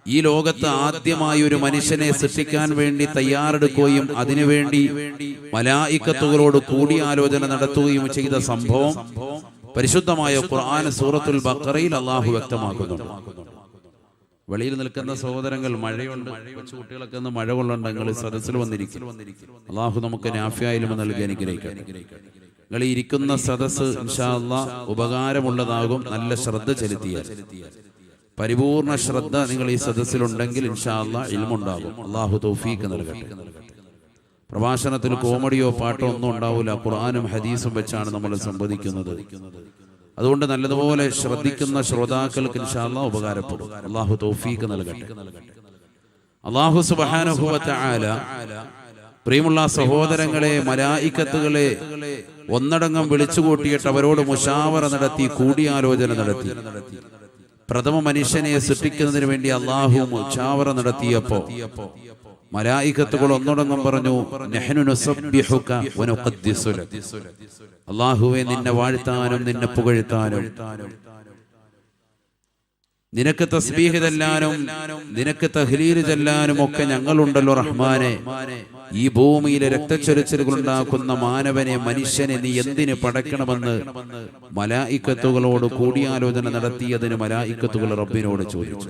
ഈ ലോകത്ത് ആദ്യമായി ഒരു മനുഷ്യനെ സൃഷ്ടിക്കാൻ വേണ്ടി തയ്യാറെടുക്കുകയും അതിനുവേണ്ടി മലായിക്കത്തുകളോട് കൂടിയാലോചന നടത്തുകയും ചെയ്ത സംഭവം പരിശുദ്ധമായ ഖുർആൻ സൂറത്തുൽ ബഖറയിൽ അള്ളാഹു വ്യക്തമാക്കുന്നുണ്ട്. വെളിയിൽ നിൽക്കുന്ന സഹോദരങ്ങൾ, മഴയുണ്ട്, കൊച്ചുകുട്ടികളൊക്കെ ഒന്ന് മഴ കൊള്ളണ്ട, നിങ്ങൾ സദസ്സിൽ വന്നിരിക്കും. അള്ളാഹു നമുക്ക് നാഫിയായിലും നൽകി അനുഗ്രഹിക്കട്ടെ. നിങ്ങൾ ഇരിക്കുന്ന സദസ്സ് ഇൻഷാ അല്ലാഹ് ഉപകാരമുള്ളതാകും. നല്ല ശ്രദ്ധ ചെലുത്തിയാൽ, പരിപൂർണ ശ്രദ്ധ നിങ്ങൾ ഈ സദസ്സിലുണ്ടെങ്കിൽ ഇൻഷാ അല്ലാഹ് ഇൽമുണ്ടാകും. അള്ളാഹു തൗഫീഖ് നൽകട്ടെ. പ്രഭാഷണത്തിൽ കോമഡിയോ പാട്ടോ ഒന്നും ഉണ്ടാവില്ല. ഖുർആനും ഹദീസും വെച്ചാണ് നമ്മൾ സംവദിക്കുന്നത്. അതുകൊണ്ട് നല്ലതുപോലെ ശ്രദ്ധിക്കുന്ന ശ്രോതാക്കൾക്ക് ഇൻഷാ അല്ലാഹ് ഉപകാരപ്പെടും. അള്ളാഹു തൗഫീഖ് നൽകട്ടെ. അള്ളാഹു സുബ്ഹാനഹു വ തആല പ്രിയമുള്ള സഹോദരങ്ങളെ, മലായിക്കത്തുകളെ ഒന്നടങ്കം വിളിച്ചുകൂട്ടിയിട്ട് അവരോട് മുശാവറ നടത്തി, കൂടിയാലോചന നടത്തി. പ്രഥമ മനുഷ്യനെ സൃഷ്ടിക്കുന്നതിന് വേണ്ടി അള്ളാഹു മുശാവറ നടത്തിയപ്പോ മലായികത്തുകൾ ഒന്നടങ്കം പറഞ്ഞു, നഹ്നു നുസബ്ബിഹുക വനുഖദ്ദിസു ലക. അല്ലാഹുവേ, നിന്നെ വാഴ്ത്താനും നിന്നെ പുകഴ്ത്താനും നിനക്ക് തസ്ബീഹ് ചെല്ലാനും നിനക്ക് തഹ്ലീൽ ചെല്ലാനും ഒക്കെ ഞങ്ങളുണ്ടല്ലോ റഹ്മാനെ. ഈ ഭൂമിയിലെ രക്തച്ചൊരിച്ചിലുകൾ ഉണ്ടാക്കുന്ന മാനവനെ, മനുഷ്യനെ നീ എന്തിന് പടക്കണമെന്ന് മലായികത്തുകളോട് കൂടിയാലോചന നടത്തിയതിന് മലായികത്തുകൾ റബ്ബിനോട് ചോദിച്ചു.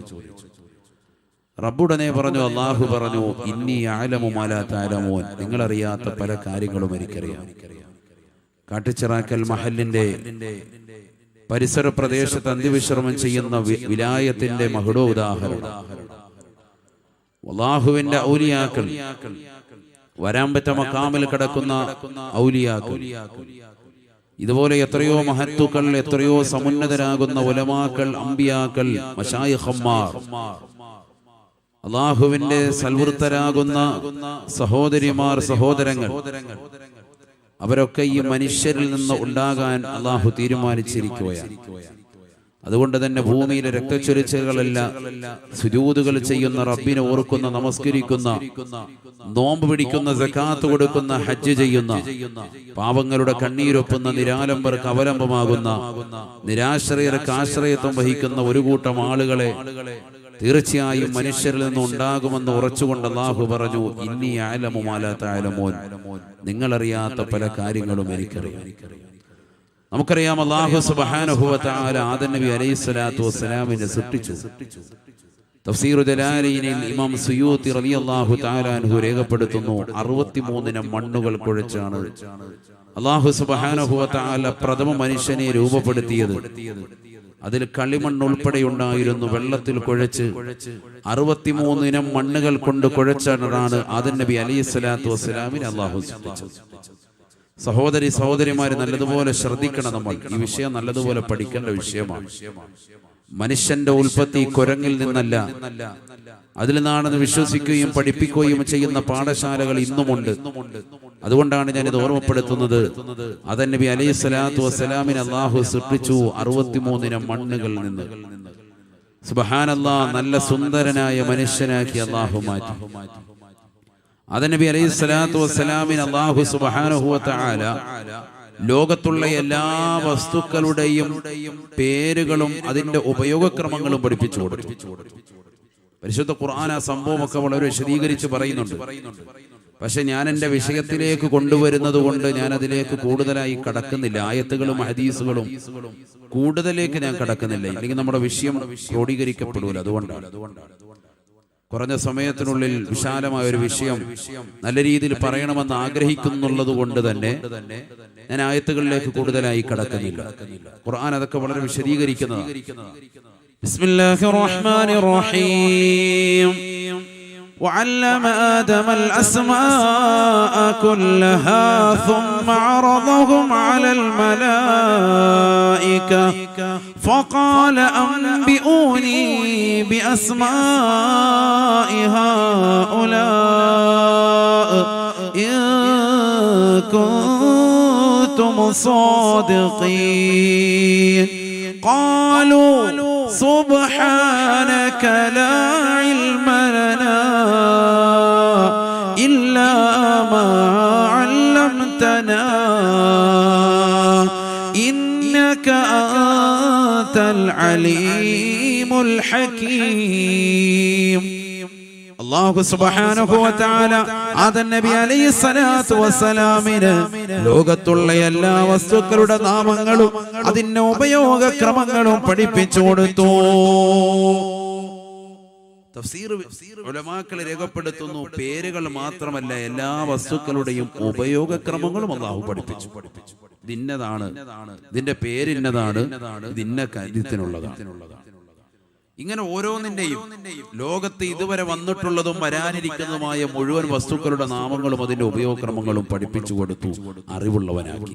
റബ്ബുടനെ പറഞ്ഞു, അള്ളാഹു പറഞ്ഞു, ഇന്നി അഅലമു മാ ലാ തഅലമൂൻ, നിങ്ങളറിയാത്ത പല കാര്യങ്ങളും എനിക്കറിയാം. കാട്ടിച്ചിറാക്കൽ മഹലിന്റെ പരിസര പ്രദേശത്ത് അന്ത്യവിശ്രമം ചെയ്യുന്ന വിലായത്തിന്റെ മഹ്ഡോ ഉദാഹരണം. അല്ലാഹുവിന്റെ ഔലിയാക്കൾ, വരാൻ പറ്റ മക്കാമിൽ കിടക്കുന്ന ഔലിയാക്കൾ, ഇതുപോലെ എത്രയോ മഹത്തുക്കൾ, എത്രയോ സമുന്നതരാകുന്ന ഉലമാക്കൾ, അമ്പിയാക്കൾ, മശായിഖന്മാർ, അള്ളാഹുവിന്റെ സൽവൃത്തരാകുന്ന സഹോദരിമാർ, സഹോദരങ്ങൾ, അവരൊക്കെ ഈ മനുഷ്യരിൽ നിന്ന് ഉണ്ടാകാൻ അള്ളാഹു തീരുമാനിച്ചിരിക്കുകയാണ്. അതുകൊണ്ട് തന്നെ ഭൂമിയിലെ രക്തച്ചൊരിച്ചിലുകളല്ല, സുജൂദുകൾ ചെയ്യുന്ന, റബ്ബിനെ ഓർക്കുന്ന, നമസ്കരിക്കുന്ന, നോമ്പ് പിടിക്കുന്ന, സകാത്ത് കൊടുക്കുന്ന, ഹജ്ജ് ചെയ്യുന്ന, പാവങ്ങളുടെ കണ്ണീരൊപ്പുന്ന, നിരാലംബർക്ക് അവലംബമാകുന്ന, നിരാശ്രയർക്ക് ആശ്രയത്വം വഹിക്കുന്ന ഒരു കൂട്ടം ആളുകളെ തീർച്ചയായും മനുഷ്യരിൽ നിന്ന് ഉണ്ടാകുമെന്ന് ഉറച്ചുകൊണ്ട് അല്ലാഹു പറഞ്ഞു, ഇന്നി അഅലമു മാ ലാ തഅലമൂൻ, നിങ്ങളറിയാത്ത പല കാര്യങ്ങളും എനിക്കറിയാം. നമുക്കറിയാം, അല്ലാഹു സുബ്ഹാനഹു വ തആല ആദം നബി അലൈഹിസ്സലാത്തു വസ്സലാമിനെ സൃഷ്ടിച്ചു. തഫ്സീർ ജലാലീനിൽ ഇമാം സുയൂത്തി റളിയല്ലാഹു തആല അൻഹു രേഖപ്പെടുത്തുന്നു, 63 മണ്ണുകൾ കുഴച്ചാണ് അല്ലാഹു സുബ്ഹാനഹു വ തആല പ്രഥമ മനുഷ്യനെ രൂപപ്പെടുത്തിയത്. അതിൽ കളിമണ്ണ് ഉൾപ്പെടെയുണ്ടായിരുന്നു. വെള്ളത്തിൽ കുഴച്ച് 63 മണ്ണുകൾ കൊണ്ട് കുഴച്ചാണ് ആദം നബി അലൈഹിസ്സലാത്തു വസ്സലാമിനെ അല്ലാഹു സൃഷ്ടിച്ചത്. സഹോദരിമാര് നല്ലതുപോലെ ശ്രദ്ധിക്കണം. നമ്മൾ ഈ വിഷയം നല്ലതുപോലെ പഠിക്കേണ്ട വിഷയമാണ്. മനുഷ്യന്റെ ഉൽപ്പത്തി കുരങ്ങിൽ നിന്നല്ല, അതിൽ നിന്നാണെന്ന് വിശ്വസിക്കുകയും പഠിപ്പിക്കുകയും ചെയ്യുന്ന പാഠശാലകൾ ഇന്നുമുണ്ട്. അതുകൊണ്ടാണ് ഞാനിത് ഓർമ്മപ്പെടുത്തുന്നത്. ആദം നബി അലൈഹിസ്സലാത്തു വസ്സലാമിനെ അല്ലാഹു സൃഷ്ടിച്ചു 63 മണ്ണുകളിൽ നിന്ന്. സുബ്ഹാനല്ലാഹ്, നല്ല സുന്ദരനായ മനുഷ്യനാക്കി അല്ലാഹു മാറ്റി. ആദം നബി അലൈഹിസ്സലാത്തു വസ്സലാമിനെ അല്ലാഹു സുബ്ഹാനഹു വ തആല ലോകത്തുള്ള എല്ലാ വസ്തുക്കളുടെയും പേരുകളും അതിന്റെ ഉപയോഗക്രമങ്ങളും പഠിപ്പിച്ചു കൊടുത്തു. പരിശുദ്ധ ഖുർആൻ ആ സംഭവമൊക്കെ വളരെ വിശദീകരിച്ച് പറയുന്നുണ്ട്. പക്ഷെ ഞാൻ എൻ്റെ വിഷയത്തിലേക്ക് കൊണ്ടുവരുന്നത് കൊണ്ട് ഞാൻ അതിലേക്ക് കൂടുതലായി കടക്കുന്നില്ല. ആയത്തുകളും ഹദീസുകളും കൂടുതലേക്ക് ഞാൻ കടക്കുന്നില്ല, ഇല്ലെങ്കിൽ നമ്മുടെ വിഷയം ക്രോഡീകരിക്കപ്പെടൂല. അതുകൊണ്ടാണ് കുറഞ്ഞ സമയത്തിനുള്ളിൽ വിശാലമായ ഒരു വിഷയം നല്ല രീതിയിൽ പറയണമെന്ന് ആഗ്രഹിക്കുന്നുള്ളത് കൊണ്ട് തന്നെ ഞാൻ ആയത്തുകളിലേക്ക് കൂടുതലായി കടക്കുന്നില്ല. ഖുർആൻ അതൊക്കെ വളരെ വിശദീകരിക്കുന്നതാണ്. ബിസ്മില്ലാഹിർ റഹ്മാനിർ റഹീം. وعلم آدم الأسماء كلها ثم عرضهم على الملائكة فقال أنبئوني بأسماء هؤلاء إن كنتم صادقين. قالوا سبحانك لا علم لنا إلا ما علمتنا إنك أنت العليم الحكيم. അല്ലാഹു സുബ്ഹാനഹു വ തആല ആദം നബി അലൈഹിസ്സലാത്തു വസ്സലാമിന് ലോകത്തുള്ള എല്ലാ വസ്തുക്കളുടെ നാമങ്ങളും അതിന്റെ ഉപയോഗക്രമങ്ങളും പഠിപ്പിച്ചു കൊടുത്തു. തഫ്സീർ ഉലമാക്കൾ രേഖപ്പെടുത്തുന്നു, പേരുകൾ മാത്രമല്ല എല്ലാ വസ്തുക്കളുടെയും ഉപയോഗക്രമങ്ങളും അല്ലാഹു പഠിപ്പിച്ചു. ഇതിന്നതാണ്, ഇതിന്റെ പേരിന്നതാണ്, ഇതിന്ന കാര്യത്തിനുള്ളതാണ്. ഇങ്ങനെ ഓരോന്നിന്റെയും ലോകത്ത് ഇതുവരെ വന്നിട്ടുള്ളതും വരാനിരിക്കുന്നതുമായ മുഴുവൻ വസ്തുക്കളുടെ നാമങ്ങളും അതിന്റെ ഉപയോഗക്രമങ്ങളും പഠിപ്പിച്ചു കൊടുത്തു, അറിവുള്ളവനാക്കി.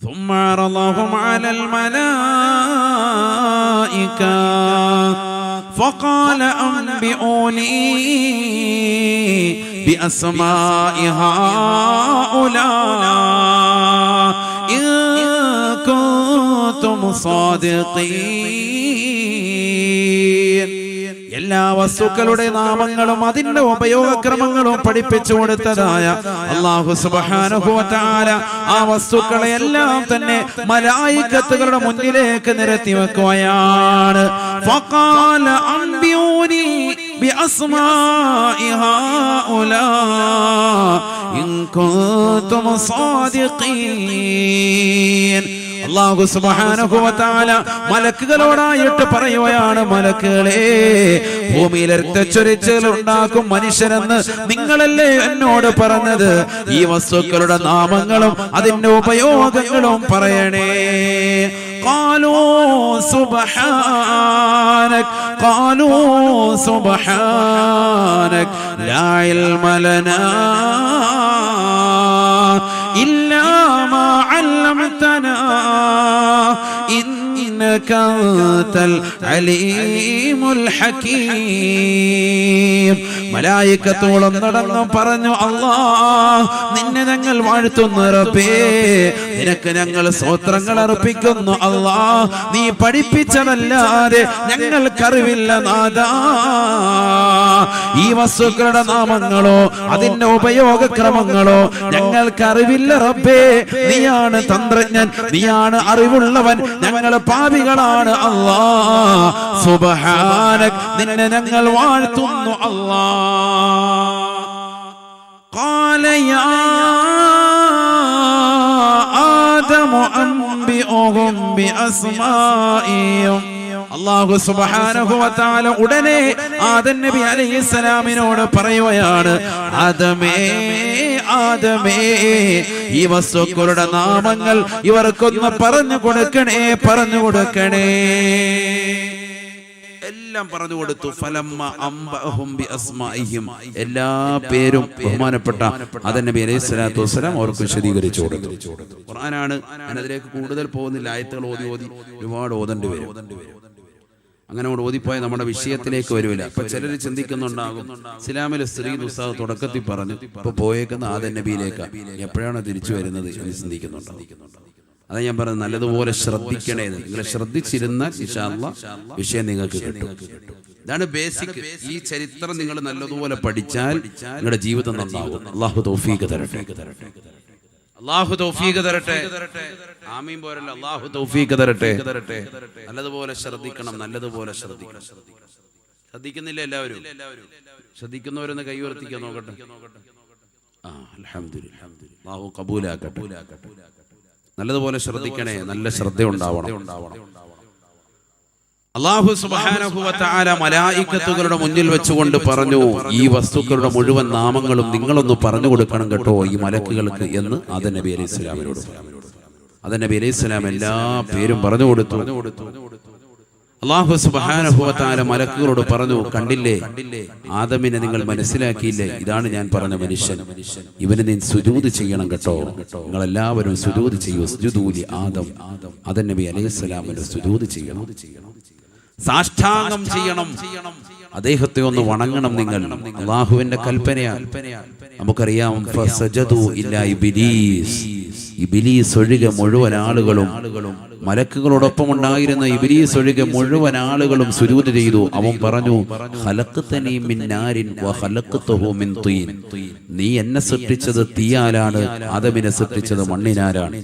ثم عرضهم على الملائكة فقال أنبئوني بأسماء هؤلاء إن كنتم صادقين. എല്ലാ വസ്തുക്കളുടെ നാമങ്ങളും അതിന്റെ ഉപയോഗക്രമങ്ങളും പഠിപ്പിച്ചു കൊടുത്തതായ അല്ലാഹു സുബ്ഹാനഹു വ തആല ആ വസ്തുക്കളെ എല്ലാം തന്നെ മലായികത്തുകളുടെ മുന്നിലേക്ക് നിരത്തി വെക്കുകയാണ്. ഫഖാല അൻബിഊനി ബിഅസ്മാഇ ഹൗലാ ഇൻ കുൻതും സാദിഖീൻ. അല്ലാഹു സുബ്ഹാനഹു വ തആല മലക്കുകളോടായിട്ട് പറയുകയാണ്, മലക്കുകളെ, ഭൂമിയിൽ രക്തച്ചൊരിച്ചിൽ ഉണ്ടാക്കും മനുഷ്യരെന്ന് നിങ്ങളല്ലേ എന്നോട് പറഞ്ഞത്? ഈ വസ്തുക്കളുടെ നാമങ്ങളും അതിന്റെ ഉപയോഗങ്ങളും പറയണേ. قالوا سبحانك لا علم لنا إلا ما علمتنا إنك أنت العليم الحكيم. മലായികത്തോളം നടന്നു പറഞ്ഞു, അല്ലാഹ് നിന്നെ ഞങ്ങൾ വാഴ്ത്തുന്നു റബ്ബേ, നിനക്ക് ഞങ്ങൾ സ്തോത്രങ്ങൾ അർപ്പിക്കുന്നു അല്ലാഹ്. നീ പഠിപ്പിച്ചതല്ലാതെ ഞങ്ങൾക്കറിവില്ല നാഥാ. ഈ വസ്തുക്കളുടെ നാമങ്ങളോ അതിന്റെ ഉപയോഗക്രമങ്ങളോ ഞങ്ങൾക്കറിവില്ല റബ്ബേ. നീയാണ് തന്ത്രജ്ഞൻ, നീയാണ് അറിവുള്ളവൻ, ഞങ്ങൾ പാപികളാണ് അല്ലാഹ്. സുബ്ഹാനക്, നിന്നെ ഞങ്ങൾ വാഴ്ത്തുന്നു അല്ലാഹ്. قال يا آدم أنبئهم بأسمائهم. അല്ലാഹു സുബ്ഹാനഹു വ തആല ഉടനെ ആദം നബി അലൈഹിസ്സലാമിനോട് പറയുകയാണ്, ആദമേ, ഈ വസ്തുക്കളുടെ നാമങ്ങൾ ഇവർക്കൊന്ന് പറഞ്ഞു കൊടുക്കണേ. എല്ലാം പറഞ്ഞു കൊടുത്തു. ഫലമ്മ അംബഅഹും ബിഅസ്മാഇഹിം, എല്ലാ പേരും ബഹുമാനപ്പെട്ട ആദം നബി അലൈഹിസ്സലാത്തു വസ്സലാം അവർക്ക് വിശദീകരിച്ചു കൊടുത്തു. ഖുർആനാണ്, ഞാൻ അതിലേക്ക് കൂടുതൽ പോകുന്നില്ല. ആയത്തുകൾ ഓതി ഒരുപാട് ഓതേണ്ടി വരും. അങ്ങനെ ഓതിപ്പോയ നമ്മുടെ വിഷയത്തിലേക്ക് വരില്ല. ഇപ്പൊ ചിലർ ചിന്തിക്കുന്നുണ്ടാകും, ഇസ്ലാമിലെ സ്ത്രീ ഉസ്താദ് തുടക്കത്തിൽ പറഞ്ഞു, ഇപ്പൊ പോയേക്കുന്ന ആദം നബിയിലേക്ക് എപ്പോഴാണ് തിരിച്ചു വരുന്നത് എന്ന് ചിന്തിക്കുന്നുണ്ടാകും. അതാ ഞാൻ പറഞ്ഞത്, നല്ലതുപോലെ ശ്രദ്ധിക്കണേ. നിങ്ങൾ ശ്രദ്ധിച്ചിരുന്ന ഇൻഷാ അല്ലാഹ് വിഷയം നിങ്ങൾക്ക് കിട്ടും. ഇതാണ് ബേസിക്. ഈ ചരിത്രം നിങ്ങൾ നല്ലതുപോലെ പഠിച്ചാൽ നിങ്ങളുടെ ജീവിതം നന്നാവും. അല്ലാഹു തൗഫീഖ് തരട്ടെ. ആമീൻ പോരല്ല, അല്ലാഹു തൗഫീഖ് തരട്ടെ. നല്ലതുപോലെ ശ്രദ്ധിക്കണം. ശ്രദ്ധിക്കുന്നില്ല എല്ലാവരും? ശ്രദ്ധിക്കുന്നവരൊന്ന് കൈ ഉയർത്തിക്കാൻ നോക്കട്ടെ. അൽഹംദുലില്ലാഹ്, അല്ലാഹു ഖബൂലാക്കട്ടെ. നല്ലതുപോലെ ശ്രദ്ധിക്കണേ, നല്ല ശ്രദ്ധ ഉണ്ടാവണം. അല്ലാഹു സുബ്ഹാനഹു വ തആല മലായികത്തുകളുടെ മുന്നിൽ വെച്ചുകൊണ്ട് പറഞ്ഞു, ഈ വസ്തുക്കളുടെ മുഴുവൻ നാമങ്ങളും നിങ്ങളൊന്ന് പറഞ്ഞു കൊടുക്കണം കേട്ടോ ഈ മലക്കുകൾക്ക് എന്ന് ആദം നബി അലൈഹിസ്സലാമിനോട്. ആദം നബി അലൈഹിസ്സലാം എല്ലാ പേരും പറഞ്ഞു കൊടുത്തു. അല്ലാഹു സുബ്ഹാനഹു വ തആല മലക്കുകളോട് പറഞ്ഞു, കണ്ടില്ലേ, ആദമിനെ നിങ്ങൾ മനസ്സിലാക്കിയില്ലേ? ഇതാണ് ഞാൻ പറഞ്ഞ മനുഷ്യൻ. ഇവന് നീ സുജൂദ് ചെയ്യണം കേട്ടോ. നിങ്ങൾ എല്ലാവരും സുജൂദ് ചെയ്യൂ. സുജൂദു ലി ആദം. ആദം നബി അലൈഹിസ്സലാമിന് സുജൂദ് ചെയ്യണം, സാഷ്ടാംഗം ചെയ്യണം, അദ്ദേഹത്തെ ഒന്ന് വണങ്ങണം നിങ്ങൾ. അല്ലാഹുവിന്റെ കൽപ്പനയാണ്. നമുക്കറിയാം, ഫസജദു ഇല്ലാ ഇബ്ലീസ്. ഇബ്ലീസ് ഒഴികെ മുഴുവൻ ആളുകളും, മലക്കുകളോടൊപ്പം ഉണ്ടായിരുന്ന ഇബ്ലീസ് ഒഴികെ മുഴുവൻ ആളുകളും സുജൂദ് ചെയ്തു. അവൻ പറഞ്ഞു, ഖലഖ്തനീ മിൻ നാരിൻ വ ഖലഖ്തഹു മിൻ തീൻ. നീ എന്നെ സൃഷ്ടിച്ചത് തീയാലാണ്, ആദമിനെ സൃഷ്ടിച്ചത് മണ്ണിനാലാണ്.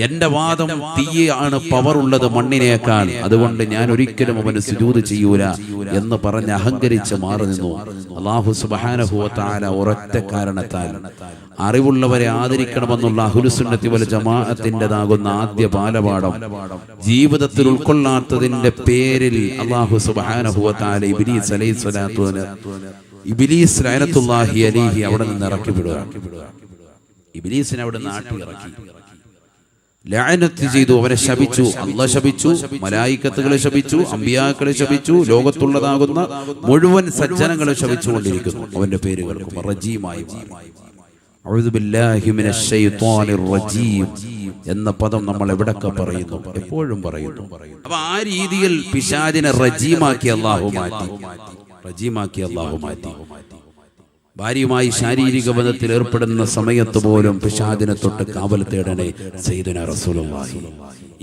എന്റെ വാദം തീയാണ് പവർ ഉള്ളത് മണ്ണിനേക്കാൾ, അതുകൊണ്ട് ഞാൻ ഒരിക്കലും അവന് സുജൂദ് ചെയ്യൂല എന്ന് പറഞ്ഞ് അഹങ്കരിച്ച് മാറി നിന്നു. അല്ലാഹു സുബ്ഹാനഹു വ തആല ഒരൊറ്റ കാരണത്താൽ അറിവുള്ളവരെ ആദരിക്കണമെന്നുള്ള അഹ്ലുസുന്നത്തി വൽ ജമാഅത്തിൻ്റെതാകുന്ന ആദ്യ ബാലപാഠം ജീവിതത്തിൽ ഉൾക്കൊള്ളാത്തതിന്റെ പേരിൽ അല്ലാഹു സുബ്ഹാനഹു വ തആല ഇബ്ലീസ് അലൈഹിസ്സലാത്തു ഇബ്ലീസ് ലഅനത്തുല്ലാഹി അലൈഹി അവിടെ നിന്ന് ഇറക്കി വിടുക. ഇബ്ലീസിനെ അവിടെ നാട്ടി ഇറക്കി ലഅനത്ത് ചെയ്തു, അവരെ ശപിച്ചു. അല്ലാഹ് ശപിച്ചു, മലായികത്തുകളെ ശപിച്ചു, അമ്പിയാക്കളെ ശപിച്ചു, ലോകത്തുള്ളതാകുന്ന മുഴുവൻ സജ്ജനങ്ങളെ ശപിച്ചുകൊണ്ടിരിക്കുന്നു. അവന്റെ പേരുകൾക്ക് റജീമായി മാറി. അഊദു ബില്ലാഹി മിനശ് ശൈത്വാനിർ റജീം എന്ന പദം നമ്മൾ എവിടൊക്കെ പറയുന്നു, എപ്പോഴും പറയുന്നു. അപ്പൊ ആ രീതിയിൽ പിശാചിനെ റജീമാക്കി അല്ലാഹു മാറ്റി, റജീമാക്കി അല്ലാഹു മാറ്റി. ഭാര്യയുമായി ശാരീരിക ബന്ധത്തിൽ ഏർപ്പെടുന്ന സമയത്ത് പോലും പിശാചിനെ തൊട്ട് കാവൽ തേടണേ സയ്യിദുനാ റസൂലുള്ളാഹി.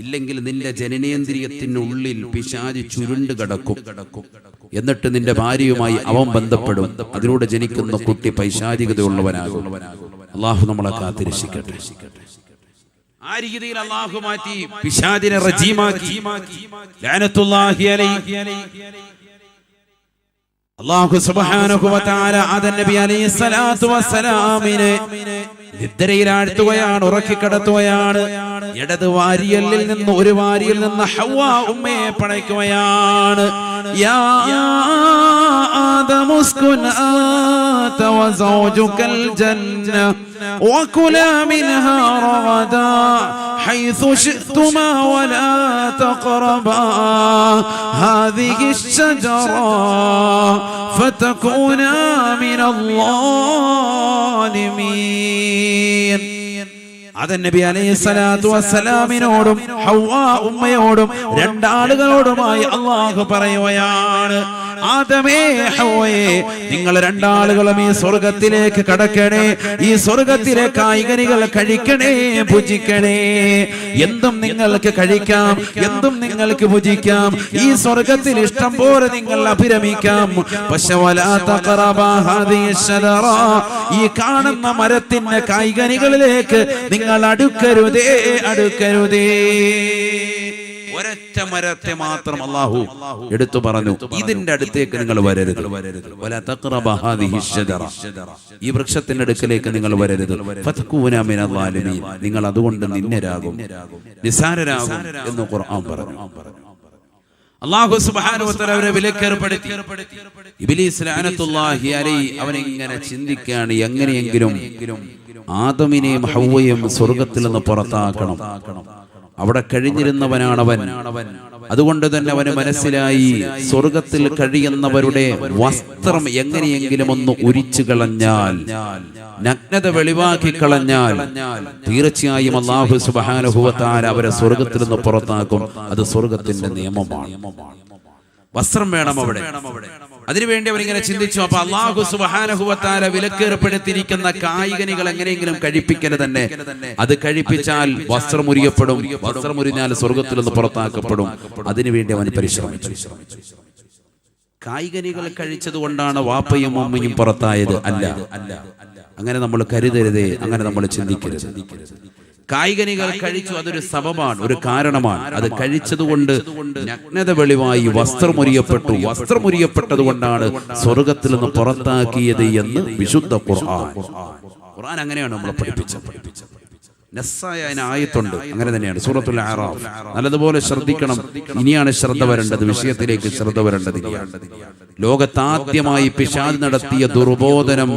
ഇല്ലെങ്കിൽ നിന്റെ ജനനേന്ദ്രിയത്തിനുള്ളിൽ പിശാച് ചുരുണ്ട് കിടക്കും. എന്നിട്ട് നിന്റെ ഭാര്യയുമായി അവൻ ബന്ധപ്പെടും. അതിലൂടെ ജനിക്കുന്ന കുട്ടി പൈശാചികതയുള്ളവനാകും. അല്ലാഹു നമ്മളെ കാത്തിരക്ഷിക്കട്ടെ. ആ രീതിയിൽ അല്ലാഹു മാറ്റി, പിശാചിനെ റജീമാക്കി. ലഅനത്തുല്ലാഹി അലൈഹി. അല്ലാഹു സുബ്ഹാനഹു വ തആല ആദം നബി അലൈഹിസ്സലാത്തു വസ്സലാമിനെ നിദ്രയിലാഴ്ത്തുകയാണ്, ഉറക്കിക്കിടത്തുകയാണ്. ഇടത് വാരിയലിൽ നിന്ന് ഒരു വാരിയിൽ നിന്ന് ഹവ്വാ ഉമ്മയെ പടയ്ക്കുകയാണ്. യാ ആദം ഉസ്കുൻ ആത വസൗജുകൽ ജന്ന വകുലാ മിൻഹാ റഗദാ ഹൈസു ശിഅ്തുമാ വലാ തഖറബാ ഹാദിഹി الشجرة فتكونا من الظالمين. ആദം നബി അലൈഹിസ്സലാത്തു വസ്സലാമിനോടും ഹവ്വാ ഉമ്മയോടും രണ്ടാളുകളോടുമായി അല്ലാഹു പറയുകയാണ്, ആദമേ ഹവ്വയെ, നിങ്ങൾ രണ്ടാളുകളും ഈ സ്വർഗത്തിലേക്ക് കടക്കണേ. ഈ സ്വർഗത്തിലെ കായ്കനികൾ കഴിക്കണേ, ഭുജിക്കണേ. എന്തും നിങ്ങൾക്ക് കഴിക്കാം, എന്തും നിങ്ങൾക്ക് ഭുജിക്കാം. ഈ സ്വർഗത്തിൽ ഇഷ്ടം പോലെ നിങ്ങൾ അഭിരമിക്കാം. പക്ഷേ വലാ തഖറബാ ഹാദിഹി ശജറ, ഈ കാണുന്ന മരത്തിന്റെ കായ്കനികളിലേക്ക് നിങ്ങൾ അടുക്കരുതേ, അടുക്കരുതേ. ഒരൊറ്റ മരത്തെ മാത്രം അല്ലാഹു എടുത്തു പറഞ്ഞു, ഇതിന്റെ അടുത്തേക്ക് നിങ്ങൾ വരരുത്. വലാ തഖറബ ഹാദിഹി ശജറ, ഈ വൃക്ഷത്തിന്റെ അടുക്കലേക്ക് നിങ്ങൾ വരരുത്. ഫതകൂന മിനൽ ളാലിമീൻ, നിങ്ങൾ അതുകൊണ്ട് നിന്ദരാകും, നിസാരരാകും എന്ന് ഖുർആൻ പറഞ്ഞു. അല്ലാഹു സുബ്ഹാനഹു വ തആല അവരെ വിലക്കേർപ്പെടുത്തി. ഇബ്ലീസ് ലഅനത്തുല്ലാഹി അലൈഹി അവൻ ഇങ്ങനെ ചിന്തിക്കുകയാണ്, എങ്ങനെയെങ്കിലും ആദമിനെയും ഹവ്വയെയും സ്വർഗത്തിൽ നിന്ന് പുറത്താക്കണം. അവിടെ കഴിഞ്ഞിരുന്നവനാണവൻ. അതുകൊണ്ട് തന്നെ അവന് മനസ്സിലായി, സ്വർഗത്തിൽ കഴിയുന്നവരുടെ വസ്ത്രം എങ്ങനെയെങ്കിലും ഒന്ന് ഉരിച്ചു കളഞ്ഞാൽ, നഗ്നത വെളിവാക്കി കളഞ്ഞാൽ തീർച്ചയായും അല്ലാഹു സുബ്ഹാനഹു വ തആല അവരെ സ്വർഗത്തിൽ നിന്ന് പുറത്താക്കും. അത് സ്വർഗത്തിന്റെ നിയമമാണ്. വസ്ത്രം വേണം അവിടെ. അതിനുവേണ്ടി അവരിങ്ങനെ ചിന്തിച്ചു. അപ്പൊ അല്ലാഹു സുബ്ഹാനഹു വ തആല വിലക്കേർപ്പെടുത്തിയിരിക്കുന്ന കായികനികൾ എങ്ങനെയെങ്കിലും കഴിപ്പിക്കൽ തന്നെ. അത് കഴിപ്പിച്ചാൽ വസ്ത്രം ഉരിയപ്പെടും, വസ്ത്രം ഉരിഞ്ഞാൽ സ്വർഗത്തിൽ നിന്ന് പുറത്താക്കപ്പെടും. അതിനുവേണ്ടി അവൻ പരിശ്രമിച്ചു. കായികനികൾ കഴിച്ചത് കൊണ്ടാണ് വാപ്പയും അമ്മയും പുറത്തായത് അല്ല. അങ്ങനെ നമ്മൾ കരുതരുതേ, അങ്ങനെ നമ്മൾ ചിന്തിക്കരുത്. കായികനികൾ കഴിച്ചു, അതൊരു സബബാണ്, ഒരു കാരണമാണ്. അത് കഴിച്ചതുകൊണ്ട് നഗ്നത വെളിവായി വസ്ത്രമുരിയപ്പെട്ടു. വസ്ത്രമുരിയപ്പെട്ടത് കൊണ്ടാണ് സ്വർഗത്തിൽ നിന്ന് പുറത്താക്കിയത് എന്ന് വിശുദ്ധ ഖുർആൻ. ഖുർആൻ അങ്ങനെയാണ് നമ്മളെ പഠിപ്പിച്ചത്. നസ്സായ ആയത്തുണ്ട്, അങ്ങനെ തന്നെയാണ്. സൂറത്തുൽ അഅറാഫ് നല്ലതുപോലെ ശ്രദ്ധിക്കണം. ഇനിയാണ് ശ്രദ്ധ വരേണ്ടത്, വിഷയത്തിലേക്ക് ശ്രദ്ധ വരേണ്ടത്. ലോകത്താദ്യമായി പിശാച് നടത്തിയ ദുർബോധനം,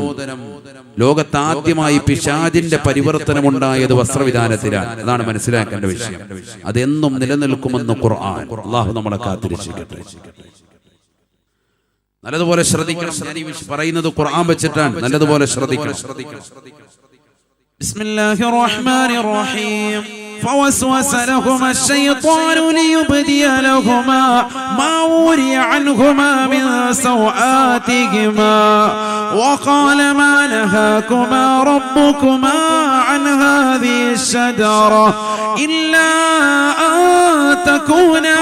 ലോകത്താദ്യമായി പിശാചിന്റെ പരിവർത്തനമുണ്ടായത് വസ്ത്രവിധാനത്തിലാണ്. അതാണ് മനസ്സിലാക്കേണ്ട വിഷയം. അതെന്നും നിലനിൽക്കുമെന്ന് ഖുർആൻ. അല്ലാഹു നമ്മളെ കാത്തിരക്ഷിക്കട്ടെ. നല്ലതുപോലെ ശ്രദ്ധിക്കണം. ഞാൻ ഈ പറയുന്നത് ഖുർആൻ വെച്ചിട്ടാണ്. നല്ലതുപോലെ ശ്രദ്ധിക്കണം. ബിസ്മില്ലാഹിർ റഹ്മാനിർ റഹീം. فوسوس لهما الشيطان ليبدي لهما ما وري عنهما من سوآتهما وقال ما نهاكما ربكما عن هذه الشجرة إلا أن تكونا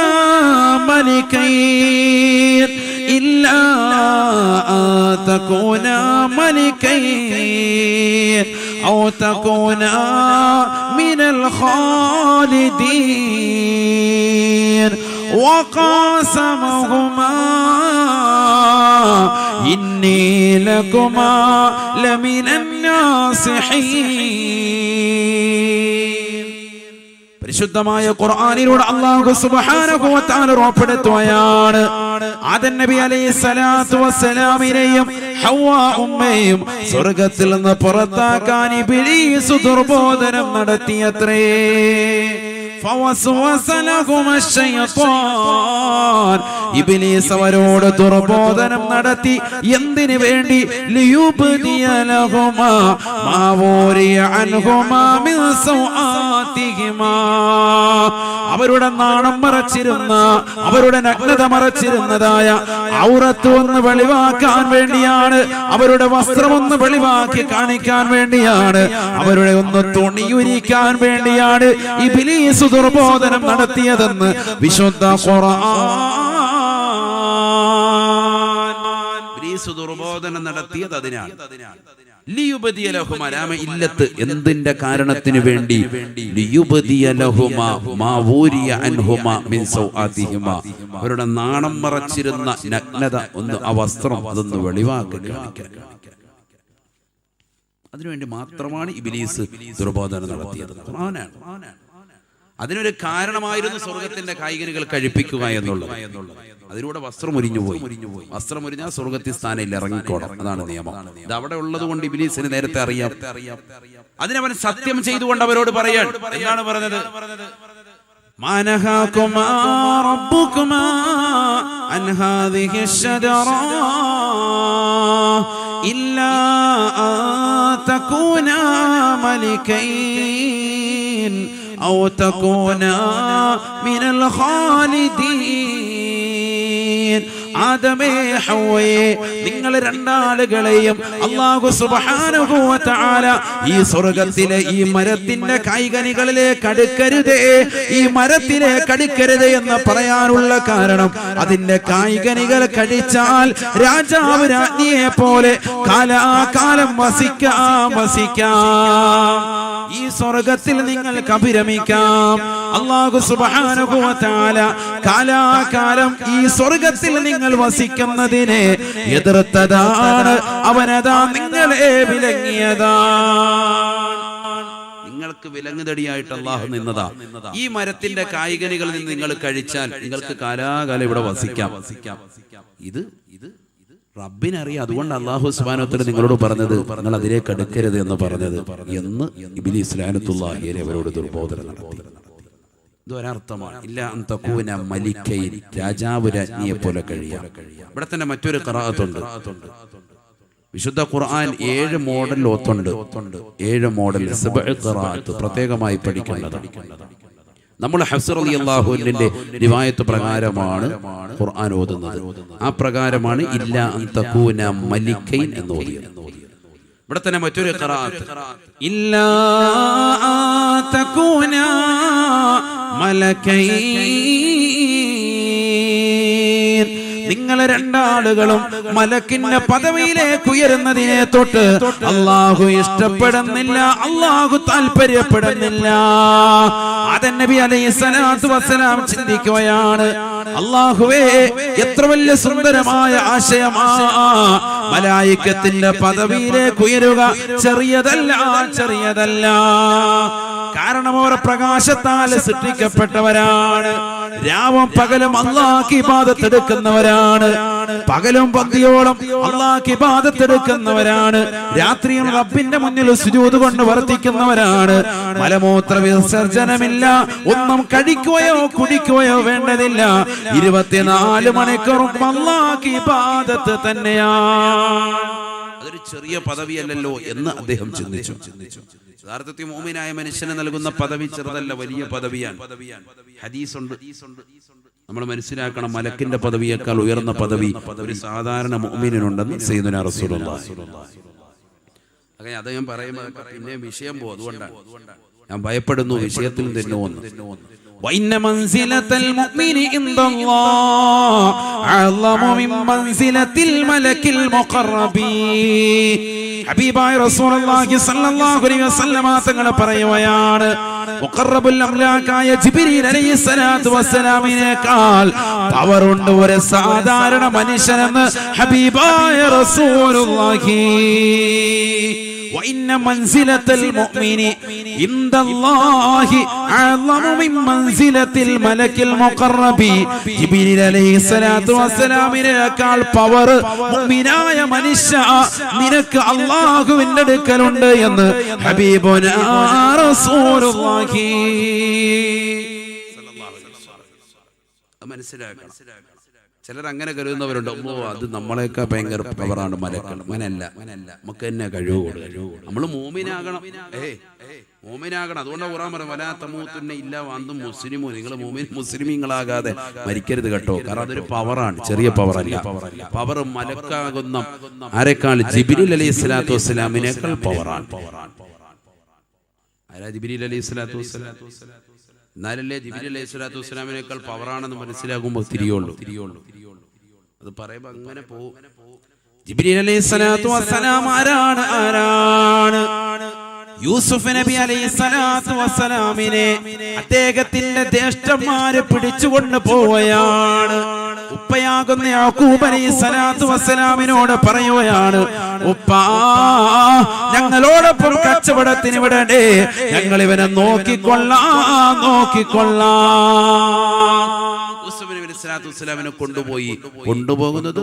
ملكين أو تكونا من الخالدين وقاسمهما إني لكما لمن الناصحين. പരിശുദ്ധമായ ഖുർആനിലൂടെ അല്ലാഹു സുബ്ഹാനഹു വ തആല ഉറപ്പെടുത്തുകയാണ് ആദം നബി അലൈഹിസ്സലാത്തു വസ്സലാമിനെയും ഹവ്വാ ഉമ്മയെയും സ്വർഗ്ഗത്തിൽ നിന്ന് പുറത്താക്കാൻ ഇബ്ലീസ് ദുർബോധനം നടത്തിയത്രേ. ഇബ്ലീസ് അവരോട് ദുർബോധനം നടത്തി. എന്തിനു വേണ്ടി? ലിയുബ്ദിയ ലഹുമാ മാ വൂരിയ അൻഹുമാ മിൻ സൗആതിഹിമാ. അവരുടെ നാണം മറച്ചിരുന്ന, അവരുടെ നഗ്നത മറച്ചിരുന്നതായ ഔറത്ത് ഒന്ന് വെളിവാക്കാൻ വേണ്ടിയാണ്, അവരുടെ വസ്ത്രം ഒന്ന് വെളിവാക്കി കാണിക്കാൻ വേണ്ടിയാണ്, അവരുടെ ഒന്ന് തുണിയുരിക്കാൻ വേണ്ടിയാണ് ഇബ്ലീസ് ദുർബോധനം നടത്തിയതെന്ന് വിശുദ്ധ ഖുർആൻ. ഇബ്ലീസ് ദുർബോധനം നടത്തിയത് അതിനാണ്. ലിയുബദിയ ലഹുമാ ഇല്ലത്ത് എന്തിന്റെ കാരണത്തിന് വേണ്ടി? ലിയുബദിയ ലഹുമാ മാ വൂരിയ അൻഹുമാ മിൻ സൗആതിഹിമാ. അവരുടെ നാണം മറച്ചിരുന്ന നഗ്നത ഒന്ന്, ആ വസ്ത്രം അതൊന്ന് വെളിവാക്കി കാണിക്കാൻ. അതിനുവേണ്ടി മാത്രമാണ് ഇബ്ലീസ് ദുർബോധനം നടത്തിയത്. ഖുർആനാണ്. അതിനൊരു കാരണമായിരുന്നു സ്വർഗത്തിന്റെ കായികനികൾ കഴിപ്പിക്കുക എന്നുള്ളത്. അതിലൂടെ വസ്ത്രം ഉരിഞ്ഞു പോയി. വസ്ത്രം ഉരിഞ്ഞാൽ സ്വർഗത്തിൽ സ്ഥാനയിൽ ഇറങ്ങിക്കോണം, അതാണ് നിയമം. ഇത് അവിടെ ഉള്ളത് കൊണ്ട് ഇബ്ലീസിന് നേരത്തെ അറിയാം. അതിനവൻ സത്യം ചെയ്തുകൊണ്ട് അവരോട് പറയാൻ. എന്താണ് പറഞ്ഞത്? മാ നഹാകുമാ റബ്ബുകുമാ അൻ ഹാദിഹി അശ്ശജറ ഇല്ലാ അൻ തകൂനാ മലികൈൻ أو تكونا من الخالدين. ആദമേ ഹവ്വയെ, നിങ്ങൾ രണ്ടാളുകളെയും അല്ലാഹു സുബ്ഹാനഹു വ തആല ഈ സ്വർഗ്ഗത്തിലെ ഈ മരത്തിന്റെ കായ്കനികളിലേക്ക് അടുക്കരുതേ, ഈ മരത്തിലേക്ക് അടുക്കരുതേ എന്ന് പറയാനുള്ള കാരണം, അതിന്റെ കായ്കനികൾ കഴിച്ചാൽ രാജാവ് രാജ്ഞിയെ പോലെ കാലാകാലം വസിക്കാം. ഈ സ്വർഗ്ഗത്തിൽ നിങ്ങൾക്ക് അഭിരമിക്കാം. അല്ലാഹു സുബ്ഹാനഹു വ തആല കാലാകാലം ഈ സ്വർഗ്ഗത്തിൽ നിങ്ങൾ വസിക്കുന്നതിനെ എതിർത്തതാണ്. അവനതാ നിങ്ങളെ വിലങ്ങിയതാണ്. നിങ്ങൾക്ക് വിലങ്ങുതടിയായിട്ട് അല്ലാഹു നിന്നതാ. ഈ മരത്തിന്റെ കായ്കനികളിൽ നിന്ന് നിങ്ങൾ കഴിച്ചാൽ നിങ്ങൾക്ക് കാലാകാലം ഇവിടെ വസിക്കാം. ഇത് റബ്ബിനറിയാം. അതുകൊണ്ട് അല്ലാഹു സുബ്ഹാനഹു വ തആല നിങ്ങളോട് പറഞ്ഞത് നിങ്ങൾ അതിലേക്ക് അടുക്കരുത് എന്ന് പറഞ്ഞത് എന്ന് ഇബ്ലീസ് ലഅനത്തുല്ലാഹി അലൈഹി അവരോട് ദുർബോധനം നടത്തി. ഇതൊരർത്ഥമാണ്. ഇല്ല അൻ തകൂന മലിക്കൈൻ, രാജാവ് രാജ്ഞിയെ പോലെ കഴിയാം. ഇവിടെ തന്നെ മറ്റൊരു ഖിറാഅത്തുണ്ട്. വിശുദ്ധ ഖുർആൻ 7 മോഡൽ ഓത്തുണ്ട്. 7 മോഡൽ ഖിറാഅത്ത് പ്രത്യേകമായി പഠിക്കേണ്ടതാണ്. നമ്മൾ ഹഫ്സ് റളിയല്ലാഹു അൻഹുവിന്റെ റിവായത്ത് പ്രകാരമാണ് ഖുർആൻ ഓതുന്നത്. ആ പ്രകാരമാണ് ഇല്ല അൻ തകൂന മലിക്കൈൻ എന്ന് ഓതിയത്. ഇവിടെ തന്നെ മറ്റൊരു ഖിറാഅത്ത് ഇല്ലാ അൻ തകൂന മലക്കൈൻ. നിങ്ങൾ രണ്ടാളുകളും മലക്കിന്റെ പദവിയിലേക്ക് ഉയരുന്നതിനെ തൊട്ട് അല്ലാഹു ഇഷ്ടപ്പെടുന്നില്ല, അല്ലാഹു താല്പര്യപ്പെടുന്നില്ല. ആദം നബി അലൈഹിസ്സലാത്തു വസ്സലാം ചിന്തിക്കുകയാണ്, അല്ലാഹുവേ എത്ര വലിയ സുന്ദരമായ ആശയമാ മലായികത്തിന്റെ പദവിയിലേക്ക് ഉയരുക. ചെറിയതല്ല. കാരണം അവർ പ്രകാശത്താൽ സൃഷ്ടിക്കപ്പെട്ടവരാണ്. രാവും പകലും അല്ലാഹുവിന്റെ ഇബാദത്ത് എടുക്കുന്നവരാണ്. പകലും പന്തിയോളം അല്ലാഹുവിന്റെ ഇബാദത്ത് എടുക്കുന്നവരാണ്. രാത്രിയും റബ്ബിന്റെ മുന്നിൽ സുജൂദ് കൊണ്ട് വർത്തിക്കുന്നവരാണ്. മലമൂത്ര വിസർജനമില്ല. ഒന്നും കഴിക്കുകയോ കുടിക്കുകയോ വേണ്ടതില്ല. 24 മണിക്കൂറും അല്ലാഹുവിന്റെ ഇബാദത്ത് തന്നെയാണ്. അതൊരു ചെറിയ പദവിയല്ലല്ലോ എന്ന് അദ്ദേഹം ചിന്തിച്ചു. യഥാർത്ഥത്തിൽ മുഅ്മിനായ മനുഷ്യന് നൽകുന്ന പദവി ചെറുതല്ല, വലിയ പദവിയാണ്. ഹദീസുണ്ട്, നമ്മൾ മനസ്സിലാക്കണം, മലക്കിന്റെ പദവിയേക്കാൾ ഉയർന്ന പദവി ഒരു സാധാരണ മുഅ്മിനിനുണ്ടെന്ന് സയ്യിദുനാ റസൂലുള്ളാഹി. അങ്ങനെ അത് ഞാൻ പറയുമ്പോൾ പിന്നെ വിഷയം പോകും. അതുകൊണ്ടാണ് ഞാൻ ഭയപ്പെടുന്നു വിഷയത്തിൽ തെന്നുവെന്ന്. وإن منزلة المؤمن عند الله أعظم من منزلة الملك المقرب. ഹബീബായ റസൂലുള്ളാഹി സ്വല്ലല്ലാഹു അലൈഹി വസല്ലമ തങ്ങൾ പറയുകയാണ്, മുഖറബുൽ അംലാക്കായ ജിബ്രീൽ അലൈഹിസ്സലാത്തു വസ്സലാമിനേക്കാൾ പവറുണ്ട് ഒരു സാധാരണ മനുഷ്യനെന്ന് ഹബീബായ റസൂലുള്ളാഹി. وإن منزلة المؤمن عند الله أعظم من منزلة الملك المقرب. ജിബ്രീൽ അലൈഹിസ്സലാത്തു വസ്സലാമിനേക്കാൾ പവർ മുഅ്മിനായ മനുഷ്യ നിനക്ക് അല്ലാഹുവിന്റെ അടുക്കലുണ്ട് എന്ന് ഹബീബുനാ റസൂലുള്ളാഹി സ്വല്ലല്ലാഹു അലൈഹി വസല്ലം. മനസ്സിലാക്കണം. ചിലർ അങ്ങനെ കരുതുന്നവരുണ്ട്, അത് നമ്മളെക്കാൾ ഭയങ്കര പവറാണ് മലക്കൾ. അങ്ങനെയല്ല, നമുക്ക് തന്നെ കഴിവുള്ളൂ. നമ്മൾ മോമിനാകണം. മോമിനാകണം. അതുകൊണ്ട് ഖുർആൻ പറയും, വലാ തമൂതുന്ന ഇല്ലാ വഅന്തും മുസ്ലിമൂൻ. നിങ്ങൾ മുസ്ലിമീങ്ങളാകാതെ മരിക്കരുത് കേട്ടോ. കാരണം അതൊരു പവറാണ്, ചെറിയ പവറല്ല. പവർ മലക്കാകുന്ന ആരെക്കാൾ? ജിബ്രീൽ അലൈഹിസ്സലാത്തു വസ്സലാമിനേക്കാൾ പവറാണ്. ആരാ ജിബ്രീൽ അലൈഹിസ്സലാത്തു വസ്സലാം? എന്നാലല്ലേ ജിബ്രീൽ അലൈഹിസ്സലാത്തു വസ്സലാമിനേക്കാൾ പവറാണെന്ന് മനസ്സിലാകുമ്പോൾ തിരിയുള്ളൂ. അത് പറയുമ്പോൾ അങ്ങനെ പോകും. ജിബ്രീൽ അലൈഹിസ്സലാത്തു വസ്സലാം ആരാണ്? യൂസുഫ് നബി അലൈഹിസ്സലാത്തു വസ്സലാമിനെ അദ്ദേഹത്തിന്റെ ജ്യേഷ്ഠന്മാരെ പിടിച്ചുകൊണ്ട് പോവുകയാണ്. ഉപ്പയാകുന്ന യാക്കൂബ് അലൈഹിസ്സലാത്തു വസ്സലാമിനോട് പറയുകയാണ്, ഉപ്പാ ഞങ്ങളോടൊപ്പം കച്ചവടത്തിന് വിടണേ, ഞങ്ങൾ ഇവനെ നോക്കിക്കൊള്ളാം. യൂസുഫ് നബി അലൈഹിസ്സലാത്തു വസ്സലാമിനെ കൊണ്ടുപോകുന്നത്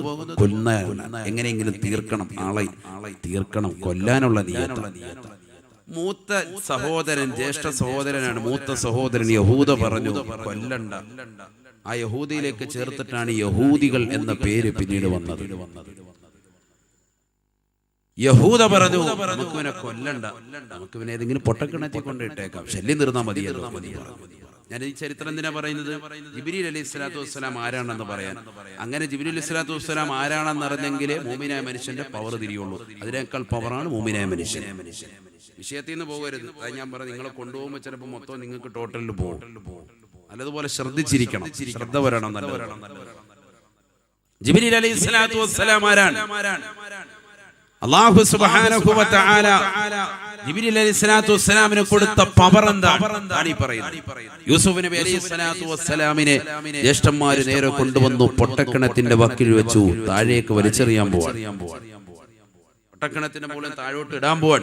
എങ്ങനെയെങ്കിലും തീർക്കണം, ആളെ തീർക്കണം, കൊല്ലാനുള്ള നിയത്താണ്. മൂത്ത സഹോദരൻ, ജ്യേഷ്ഠ സഹോദരനാണ്. മൂത്ത സഹോദരൻ യഹൂദ പറഞ്ഞു കൊല്ലണ്ട. ആ യഹൂദിയിലേക്ക് ചേർത്തിട്ടാണ് യഹൂദികൾ എന്ന പേര് പിന്നീട് വന്നത്. യഹൂദ പറഞ്ഞു നമുക്കിവനെ കൊല്ലണ്ട, നമുക്കിവനെ ഏതെങ്കിലും പൊട്ടക്കിണറ്റി കൊണ്ട് ഇട്ടേക്കാം, ശല്യം തീർന്നാൽ മതിയല്ലോ. ഞാൻ ഈ ചരിത്രം എന്തിനാ പറയുന്നത്? ജിബ്രീൽ അലൈഹിസ്സലാത്തു വസ്സലാം ആരാണെന്ന് പറയാൻ. അങ്ങനെ ജിബ്രീൽ അലൈഹിസ്സലാത്തു വസ്സലാം ആരാണെന്ന് അറിഞ്ഞെങ്കിലേ മൂമിനായ മനുഷ്യന്റെ പവർ തിരിയുള്ളൂ. അതിനേക്കാൾ പവറാണ് മൂമിനായ മനുഷ്യൻ. വിഷയത്തിൽ നിന്ന് പോകരുത്. അത് ഞാൻ പറഞ്ഞു, നിങ്ങളെ കൊണ്ടുപോകുമ്പോൾ ചിലപ്പോൾ മൊത്തം നിങ്ങൾക്ക് ടോട്ടലിൽ പോകും. നല്ലതുപോലെ ശ്രദ്ധിച്ചിരിക്കണം, ശ്രദ്ധ വരണം. ജിബ്രീൽ അലൈഹിസ്സലാത്തു വസ്സലാം ആരാണ്? അല്ലാഹു സുബ്ഹാനഹു വ തആല ജിബ്രീൽ അലൈഹിസ്സലാത്തു വസ്സലാമിനെ കൊടുത്ത പവർ എന്താണ് ഈ പറയുന്നത്? യൂസുഫ് നബി അലൈഹിസ്സലാത്തു വസ്സലാമിനെ ജ്യേഷ്ഠന്മാര് നേരെ കൊണ്ടുവന്നു പൊട്ടക്കിണത്തിന്റെ വക്കിൽ വെച്ചു താഴേക്ക് വലിച്ചെറിയാൻ പോവാൻ. പൊട്ടക്കിണത്തിന്റെ മുകളിൽ താഴോട്ട് ഇടാൻ പോവാൻ.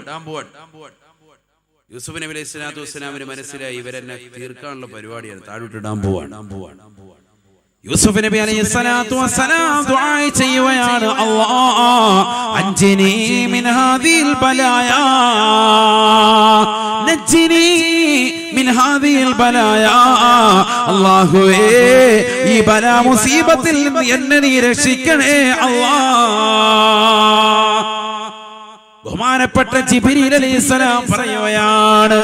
യൂസുഫ് നബി അലൈഹിസ്സലാത്തു വസ്സലാമിന് മനസ്സിലായി ഇവരെന്നെ തീർക്കാനുള്ള പരിപാടിയാണ്, താഴോട്ട് ഇടാൻ പോവാൻ. യൂസുഫ് നബി അലൈഹിസ്സലാത്തു വസ്സലാം ദുആ ചെയ്യുകയാണ്, അല്ലാഹ് അൻജിനി മിൻ ഹാദിൽ ബലായാ, നജ്ജിനി മിൻ ഹാദിൽ ബലായാ. അല്ലാഹുവേ ഈ ബലാ മുസീബത്തിൽ നിന്ന് എന്നെ നീ രക്ഷിക്കണേ അല്ലാഹ്. ബഹുമാനപ്പെട്ട ജിബ്രീൽ അലൈഹിസ്സലാം പറയുകയാണ്,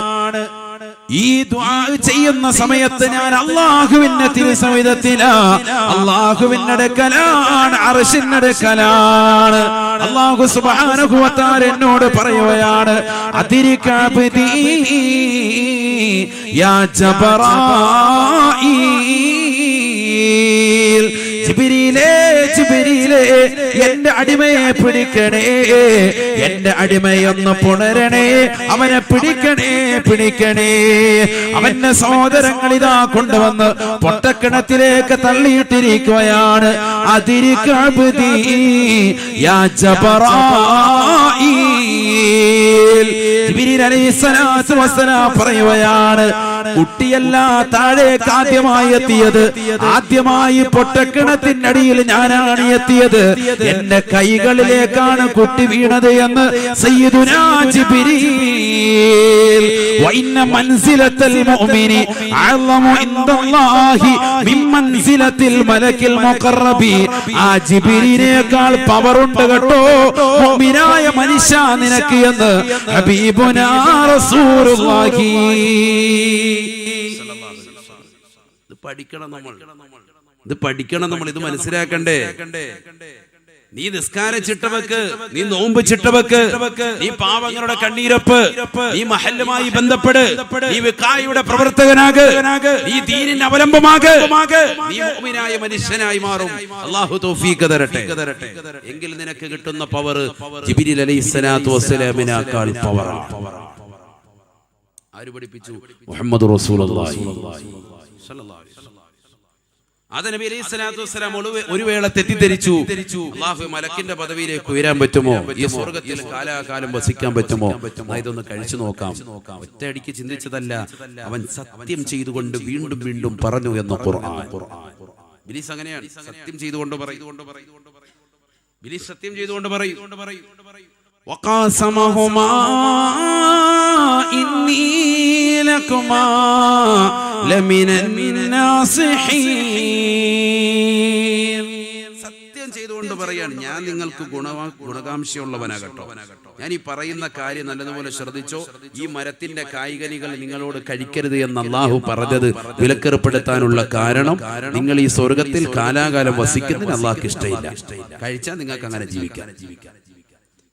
ഈ ദുആ ചെയ്യുന്ന സമയത്ത് ഞാൻ അല്ലാഹുവിന്റെ തിരുസവിധത്തിലാണ്, അല്ലാഹുവിന്റെ അടുക്കലാണ്, അർശിന്റെ അടുക്കലാണ്. അല്ലാഹു സുബ്ഹാനഹു വ തആല എന്നോട് പറയുകയാണ്, അതിരികഅബ്ദി യാ ജബറായീൽ. ജിബ്രീലേ എന്റെ അടിമയെ പിടിക്കണേ, എന്റെ അടിമയൊന്ന് പുണരണേ, അവനെ പിടിക്കണേ. അവന്റെ സഹോദരങ്ങൾ ഇതാ കൊണ്ടുവന്ന് പൊട്ടക്കിണത്തിലേക്ക് തള്ളിയിട്ടിരിക്കുകയാണ്. അതിരികഅബ്ദി യാ ജബറായീൽ. ജിബ്രീൽ അലൈഹിസ്സലാത്തു വസ്സലാം പറയുകയാണ്, കുട്ടിയല്ല താഴേക്ക് ആദ്യമായി എത്തിയത്. ആദ്യമായി പൊട്ടക്കിണത്തിനടിയിൽ ഞാനാണ് എത്തിയത്. എന്റെ കൈകളിലേക്കാണ് കുട്ടി വീണത് എന്ന് സയ്യിദുനാ ജിബ്രീൽ വഇന്ന മൻസിലത്തൽ മുഅ്മിനി അഅ്ളമു ഇൻദല്ലാഹി മിൻ മൻസിലത്തിൽ മലക്കിൽ മുഖറബി. ആ ജിബ്രീലിനേക്കാൾ പവറുണ്ട് കേട്ടോ മുഅ്മിനായ മനുഷ്യ നിനക്ക് എന്ന് ഹബീബുനാ റസൂലുള്ളാഹി. ഇത് പഠിക്കണം നമ്മൾ, ഇത് മനസ്സിലാക്കണ്ടേ. നീ നിസ്കാര ചിട്ടവക്ക്, നീ നോമ്പ് ചിട്ടവക്ക്, നീ പാവങ്ങളുടെ കണ്ണീരപ്പ്, നീ മഹല്ലുമായി ബന്ധപ്പെട്, നീ വിക്കായുടെ പ്രവർത്തകനാക്, നീ ദീനിന്റെ അവലംബമാക്, നീ മുഅ്മിനായ മനുഷ്യനായി മാറും. അല്ലാഹു തൗഫീഖ് തരട്ടെ. എങ്കിൽ നിനക്ക് കിട്ടുന്ന പവർ ജിബ്രീൽ അലൈഹിസ്സലാത്തു വസ്സലാമിനേക്കാൾ പവറാണ്. ആര് പഠിപ്പിച്ചു? മുഹമ്മദ് റസൂലുള്ളാഹി സ്വല്ലല്ലാഹു അലൈഹി വസല്ലം. നബി അലൈഹി സ്വലാത്തു വസ്സലാം ഒരു വേള തെറ്റിദ്ധരിച്ചു. അല്ലാഹു മലക്കിന്റെ പദവിയിലേക്ക് ഉയരാൻ പറ്റുമോ? ഈ സ്വർഗ്ഗത്തിൽ കാലാകാലം വസിക്കാൻ പറ്റുമോ? ഇതൊന്ന് കഴിച്ചു നോക്കാം. ഒറ്റയടിക്ക് ചിന്തിച്ചതല്ല, അവൻ സത്യം ചെയ്തുകൊണ്ട് വീണ്ടും വീണ്ടും പറഞ്ഞു എന്ന് ഖുർആൻ. ഇബ്ലീസ് അങ്ങനെയാണ്, സത്യം ചെയ്തുകൊണ്ട് പറയും. ഇബ്ലീസ് സത്യം ചെയ്തുകൊണ്ട് പറയും. വഖാസമഹുമാ ഇന്നി ലകുമാ ലമിനൻ നാസിഹീൻ. സത്യം ചെയ്തുകൊണ്ട് പറയാണ്, ഞാൻ നിങ്ങൾക്ക് ഗുണകാംക്ഷയുള്ളവനാകട്ടോ. ഞാൻ ഈ പറയുന്ന കാര്യം നല്ലതുപോലെ ശ്രദ്ധിച്ചോ. ഈ മരത്തിന്റെ കായ്കനികൾ നിങ്ങളോട് കഴിക്കരുത് എന്ന് അല്ലാഹു പറഞ്ഞത് വിലക്കേർപ്പെടുത്താനുള്ള കാരണം, നിങ്ങൾ ഈ സ്വർഗത്തിൽ കാലാകാലം വസിക്കുന്നതിന് അല്ലാഹുക്ക് ഇഷ്ടമില്ല. കഴിച്ചാൽ നിങ്ങൾക്ക് അങ്ങനെ ജീവിക്കാം.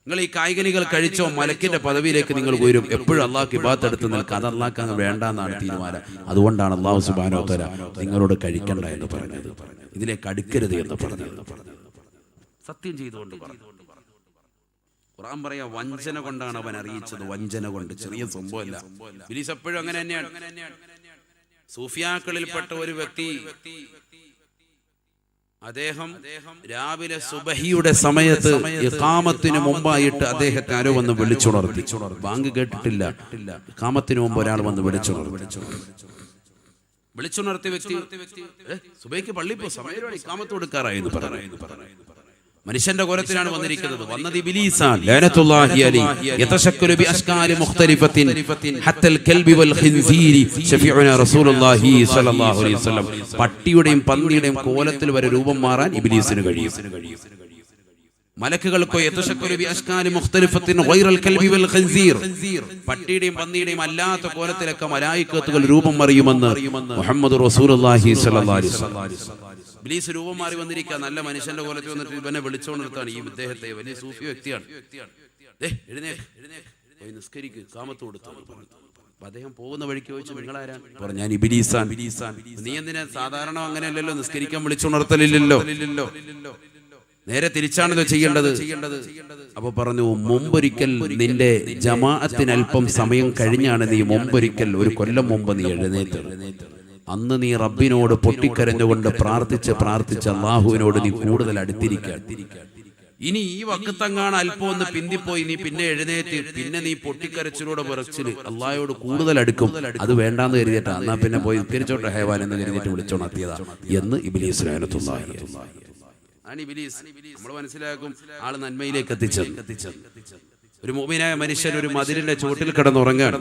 നിങ്ങൾ ഈ കായ്കനികൾ കഴിച്ചോ മലക്കിന്റെ പദവിയിലേക്ക് നിങ്ങൾ ഉയരും. എപ്പോഴും അള്ളാഹ്ക്ക് ഇബാദത്ത് എടുത്ത് നിൽക്കുക. അത് അള്ളാഹ്ക്ക് അങ്ങ് വേണ്ടെന്നാണ് തീരുമാനം. അതുകൊണ്ടാണ് അല്ലാഹു സുബ്ഹാനഹു വ തആല നിങ്ങളോട് കഴിക്കണ്ട എന്ന് പറഞ്ഞത്, ഇതിലേക്ക് അടുക്കരുത് എന്ന് പറഞ്ഞത്. സത്യം ചെയ്തുകൊണ്ട് പറഞ്ഞു. ഖുർആൻ പറയാ, വഞ്ചന കൊണ്ടാണ് അവൻ അറിയിച്ചത്. വഞ്ചന കൊണ്ട്, ചെറിയ സംഭവമല്ല. ഇബ്ലീസ് എപ്പോഴും അങ്ങനെ തന്നെയാണ്. സൂഫിയാക്കളിൽപ്പെട്ട ഒരു വ്യക്തി, അദ്ദേഹം രാവിലെ സുബഹിയുടെ സമയത്ത് ഇഖാമത്തിന് മുമ്പായിട്ട് അദ്ദേഹത്തെ ആരോ വന്ന് വിളിച്ചുണർത്തി. ബാങ്ക് കേട്ടിട്ടില്ല, ഇഖാമത്തിന് മുമ്പ് ഒരാൾ വന്ന് വിളിച്ചുണർത്തി വ്യക്തി സുബഹിക്ക് പള്ളി പോ, സമയം ഇഖാമത്ത് കൊടുക്കാറായി എന്ന് പറഞ്ഞു. മനുഷ്യന്റെ കോലത്തിലാണ് വന്നിരിക്കുന്നത്. വന്നത് ഇബ്ലീസാണ് ലഅനത്തുല്ലാഹി അലൈഹി. യതശക്കലു ബിഅശ്കാലി മുഖ്തലിഫത്തിൻ ഹത്തൽ കൽബി വൽ ഖിൻസീരി ശഫീഉനാ റസൂലുള്ളാഹി സ്വല്ലല്ലാഹു അലൈഹി വസല്ലം. പട്ടിയുടെയും പന്നിയുടെയും കോലത്തിൽ വരെ രൂപം മാറാൻ ഇബ്ലീസിന് കഴിയും. മലക്കുകൾക്കോ യതശക്കലു ബിഅശ്കാലി മുഖ്തലിഫത്തിൻ ഗൈറൽ കൽബി വൽ ഖിൻസീർ, പട്ടിയുടെയും പന്നിയുടെയും അല്ലാത്ത കോലത്തിലൊക്കെ മലായികത്തുകൾ രൂപം മാറിയുമെന്ന് മുഹമ്മദ് റസൂലുള്ളാഹി സ്വല്ലല്ലാഹു അലൈഹി വസല്ലം. ഇബ്ലീസ് രൂപം മാറി വന്നിരിക്കുക, നല്ല മനുഷ്യന്റെ കോലത്തിൽ വന്നിട്ട് ഇവനെ വിളിച്ചുകൊണ്ടിരുത്താണ്. ഈ ഇദ്ദേഹത്തെ വലിയ സൂഫി വ്യക്തിയാണ്. എഴുന്നേക്ക് പോയി നിസ്കരിക്ക്, കാമത്ത് കൊടുത്തു. അദ്ദേഹം പോകുന്ന വഴിക്ക് ചോദിച്ചു, നിങ്ങളാരാണ്? പറഞ്ഞു, ഞാൻ ഇബ്ലീസാൻ. നീ എന്തിനാ? സാധാരണ അങ്ങനെയല്ലല്ലോ, നിസ്കരിക്കാൻ വിളിച്ചുണർത്തലില്ലല്ലോ, നേരെ തിരിച്ചാണല്ലോ ചെയ്യേണ്ടത്. അപ്പൊ പറഞ്ഞു, മുമ്പൊരിക്കൽ നിന്റെ ജമാഅത്തിന് അല്പം സമയം കഴിഞ്ഞാണ് നീ മുമ്പൊരിക്കൽ, ഒരു കൊല്ലം മുമ്പ് നീ എഴുന്നേറ്റ്. അന്ന് നീ റബ്ബിനോട് പൊട്ടിക്കരഞ്ഞുകൊണ്ട് പ്രാർത്ഥിച്ച് അല്ലാഹുവിനോട് നീ കൂടുതൽ അടുത്തിരിക്കുക. ഇനി ഈ വക്കത്തങ്ങാണ് അല്പം ഒന്ന് പിന്തിപ്പോയി നീ പിന്നെ എഴുന്നേറ്റ്, പിന്നെ നീ പൊട്ടിക്കരച്ചിലൂടെ വിറച്ചില് അല്ലാഹയോട് കൂടുതൽ അടുക്കും. അത് വേണ്ടാന്ന് കരുതിയിട്ടാ. എന്നാ പിന്നെ പോയി തിരിച്ചോട്ടെ ഹേവാൻ എന്ന് കരുതിയിട്ട് വിളിച്ചോണത്തിയതാ എന്ന് ഇബ്ലീസ് ലഅനത്തുല്ലാഹി അലൈഹി. നമ്മൾ മനസ്സിലാക്കും, ആള് നന്മയിലേക്ക് എത്തിച്ചത്. ഒരു മുഅ്മിനായ മനുഷ്യൻ ഒരു മതിലിന്റെ ചുവട്ടിൽ കിടന്നുറങ്ങാൻ,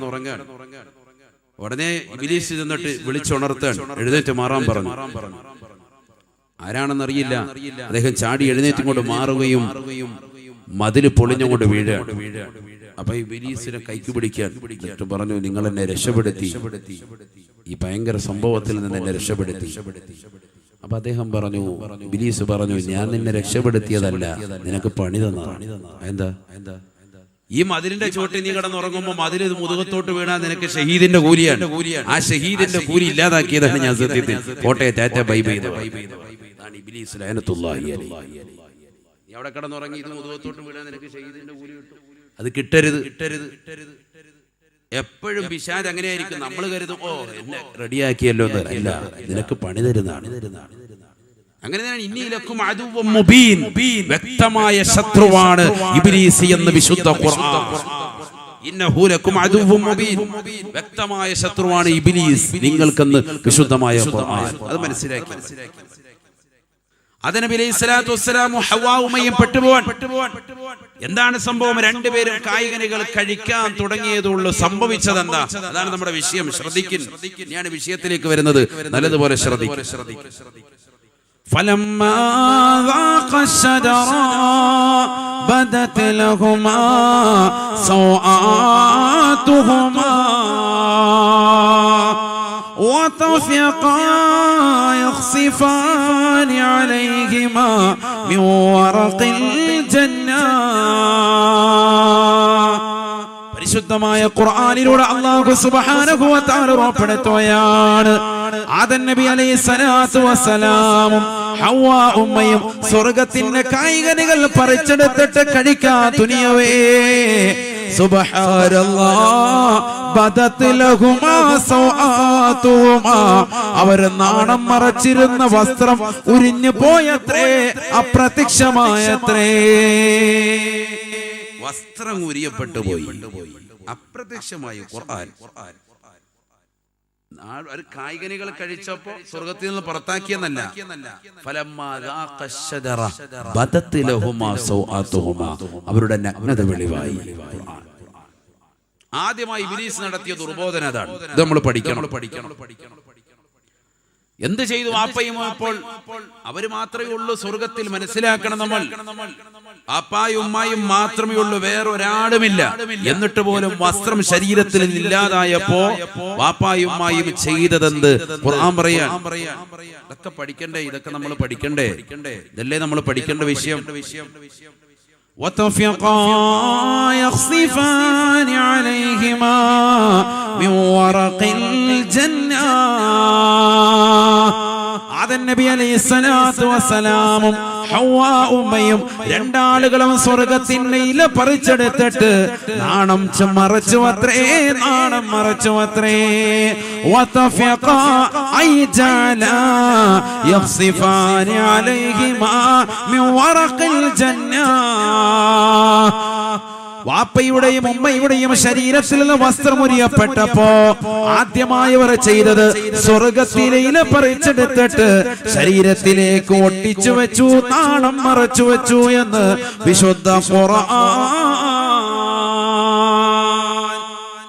ഉടനെ ഇബ്ലീസ് ചെന്നിട്ട് വിളിച്ചുണർത്താൻ, എഴുന്നേറ്റ് മാറാൻ പറഞ്ഞു. ആരാണെന്നറിയില്ല. അദ്ദേഹം ചാടി എഴുന്നേറ്റ് കൊണ്ട് മാറുകയും മതില് പൊളിഞ്ഞുകൊണ്ട് വീഴാൻ. അപ്പൊ ഇബ്ലീസിനെ കൈക്ക് പിടിക്കാൻ എന്നിട്ട് പറഞ്ഞു, നിങ്ങൾ എന്നെ രക്ഷപ്പെടുത്തി, ഈ ഭയങ്കര സംഭവത്തിൽ നിന്ന് എന്നെ രക്ഷപ്പെടുത്തി. അപ്പൊ അദ്ദേഹം പറഞ്ഞു, ഇബ്ലീസ് പറഞ്ഞു, ഞാൻ നിന്നെ രക്ഷപ്പെടുത്തിയതല്ല, നിനക്ക് പണി തന്നതാണ്. എന്താ? ഈ മതിലിന്റെ ചോട്ടിൽ നീ കിടന്നുറങ്ങുമ്പോ മതിൽ മുതുകത്തോട്ട് വീണാൽ നിനക്ക് ഷഹീദിന്റെ കൂലിയാണ്. ആ ഷഹീദിന്റെ കൂലി ഇല്ലാതാക്കിയതാണ് ഞാൻ സത്യത്തിൽ. കോട്ടയെ ടാറ്റ ബൈ ബൈ. ഇബ്ലീസ് ലഅനത്തുല്ലാഹി അലൈഹി. നീ അവിടെ കിടന്നുറങ്ങി, ഇത് മുതുകത്തോട്ട് വീണാൽ നിനക്ക് ഷഹീദിന്റെ കൂലി കിട്ടും. അത് കിട്ടരുത്. എപ്പോഴും പിശാച് അങ്ങനെയായിരിക്കും. നമ്മൾ കരുതും, ഓ എന്നെ റെഡിയാക്കിയല്ലോ. അല്ല, നിനക്ക് പണി തരുന്നതാണ്. അങ്ങനെയാണ്. ഇന്നീലക്കും അദുവ്വൻ മുബീൻ, വ്യക്തമായ ശത്രുവാണ് ഇബ്ലീസ് എന്ന് വിശുദ്ധ ഖുർആൻ. ഇന്നഹു ലക്കും അദുവ്വുൻ മുബീൻ. വ്യക്തമായ ശത്രുവാണ് ഇബ്ലീസ് നിങ്ങൾക്കെന്ന് വിശുദ്ധമായ ഖുർആൻ. അത് മനസ്സിലാക്കി. നബി അലൈഹിസ്സലാത്തു വസ്സലാം ഹവ്വാ ഉമ്മയും പെട്ടുപോവാൻ. എന്താണ് സംഭവം? രണ്ടുപേരും കായികനികൾ കഴിക്കാൻ തുടങ്ങിയതുള്ളൂ. സംഭവിച്ചത് എന്താ? അതാണ് നമ്മുടെ വിഷയം. ശ്രദ്ധിക്കും. ഇനിയാണ് വിഷയത്തിലേക്ക് വരുന്നത്. നല്ലതുപോലെ ശ്രദ്ധിക്കും. فلما ذاق الشجرة بدت لهما سوآتهما وطفقا يخصفان عليهما من ورق الجنة. പരിശുദ്ധമായ ഖുർആനിലൂടെ അല്ലാഹു സുബ്ഹാനഹു വ തആല ഉറപ്പെടുത്തുകയാണ്, ആദം നബി അലൈഹിസ്സലാത്തു വസ്സലാമും ഹവ്വാ ഉമ്മയും സ്വർഗ്ഗത്തിന്റെ കായികനികൾ പറിച്ചെടുത്തിട്ട് കഴിക്കാൻ തുനിയവേ സുബ്ഹാനല്ലാഹ് ബദത് ലഹുമാ സൗആതുഹുമാ. അവർ നാണം മറച്ചിരുന്ന വസ്ത്രം ഉരിഞ്ഞു പോയത്രേ, അപ്രത്യക്ഷമായത്രേ. വസ്ത്രം ഉരിയപ്പെട്ടു പോയി, അപ്രത്യക്ഷമായി. ഖുർആൻ ഒരു കായികനികൾ കഴിച്ചപ്പോ സ്വർഗത്തിൽ നിന്ന് പുറത്താക്കിയെന്നല്ല, അവരുടെ നഗ്നത വെളിവായി. ആദ്യമായി ഇബ്ലീസ് നടത്തിയ ദുർബോധന അതാണ്. ഇത് നമ്മൾ പഠിക്കണം. എന്ത് ചെയ്തു വാപ്പയും? അപ്പോൾ അവര് മാത്രമേ ഉള്ളൂ സ്വർഗത്തിൽ. മനസ്സിലാക്കണം, നമ്മൾ അപ്പായും ഉമ്മായും മാത്രമേ ഉള്ളൂ, വേറൊരാളുമില്ല. എന്നിട്ട് പോലും വസ്ത്രം ശരീരത്തിൽ ഇല്ലാതായപ്പോ വാപ്പായും ഉമ്മായും ചെയ്തതെന്ത്? ഖുർആൻ പറയാൻ. ഇതൊക്കെ പഠിക്കണ്ടേ? ഇതൊക്കെ നമ്മൾ പഠിക്കണ്ടേ? ഇതല്ലേ നമ്മൾ പഠിക്കേണ്ട വിഷയം. وطفقا يخصفان عليهما من ورق الجنة. ആദം നബി അലൈഹിസ്സലാത്തു വസ്സലാമും ഹവ്വാ ഉമ്മയും രണ്ടാളുകളും സ്വർഗ്ഗത്തിന്റെ ഇല പറിച്ചെടുത്തിട്ട് നാണം മറച്ചുവത്രേ, നാണം മറച്ചുവത്രേ. വതഫഖാ അയ്ജാലാ യഖ്സിഫാനി അലൈഹിമാ മിൻ വറഖിൽ ജന്ന. വാപ്പയുടെയും ഉമ്മയുടെയും ശരീരത്തിൽ നിന്ന് വസ്ത്രമുരിയപ്പെട്ടപ്പോ ആദ്യമായി അവർ ചെയ്തത് സ്വർഗത്തിലെ ഇല പറിച്ചെടുത്തിട്ട് ശരീരത്തിലേക്ക് ഒട്ടിച്ചു വെച്ചു, നാണം മറച്ചു വെച്ചു എന്ന് വിശുദ്ധ ഖുർആൻ.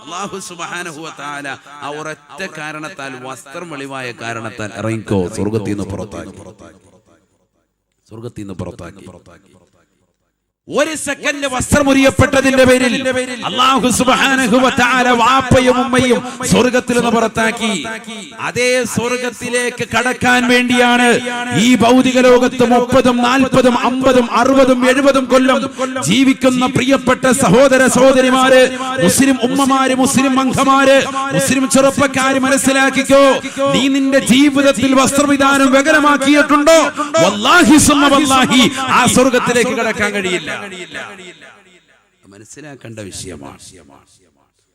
അല്ലാഹു സുബ്ഹാനഹു വ തആല ആ ഒരൊറ്റ കാരണത്താൽ, വസ്ത്രം വെളിവായ കാരണത്താൽ ഇറങ്ങിക്കോ, സ്വർഗത്തിൽ നിന്ന് പുറത്താക്കി. ഒരു സെക്കൻഡ് വസ്ത്രം ഉരിയപ്പെട്ടതിന്റെ പേരിൽ അല്ലാഹു സുബ്ഹാനഹു വ തആല വാപ്പയും ഉമ്മയും സ്വർഗ്ഗത്തിൽ നിന്ന് പുറത്താക്കി. അതേ സ്വർഗ്ഗത്തിലേക്ക് കടക്കാൻ വേണ്ടിയാണ് ഈ ഭൗതിക ലോകത്ത് 30, 40, 50, 60, 70 കൊല്ലം ജീവിക്കുന്ന പ്രിയപ്പെട്ട സഹോദര സഹോദരിമാര്, മുസ്ലിം ഉമ്മമാര്, മുസ്ലിം അംഗമാര്, മുസ്ലിം ചെറുപ്പക്കാര്, മനസ്സിലാക്കിക്കോ, നീ നിന്റെ ജീവിതത്തിൽ വസ്ത്രവിധാനം വികലമാക്കിയിട്ടുണ്ടോ? വല്ലാഹി സുമ്മ വല്ലാഹി ആ സ്വർഗ്ഗത്തിലേക്ക് കടക്കാൻ കഴിയില്ല. മനസ്സിലാക്കേണ്ട വിഷയമാണ്.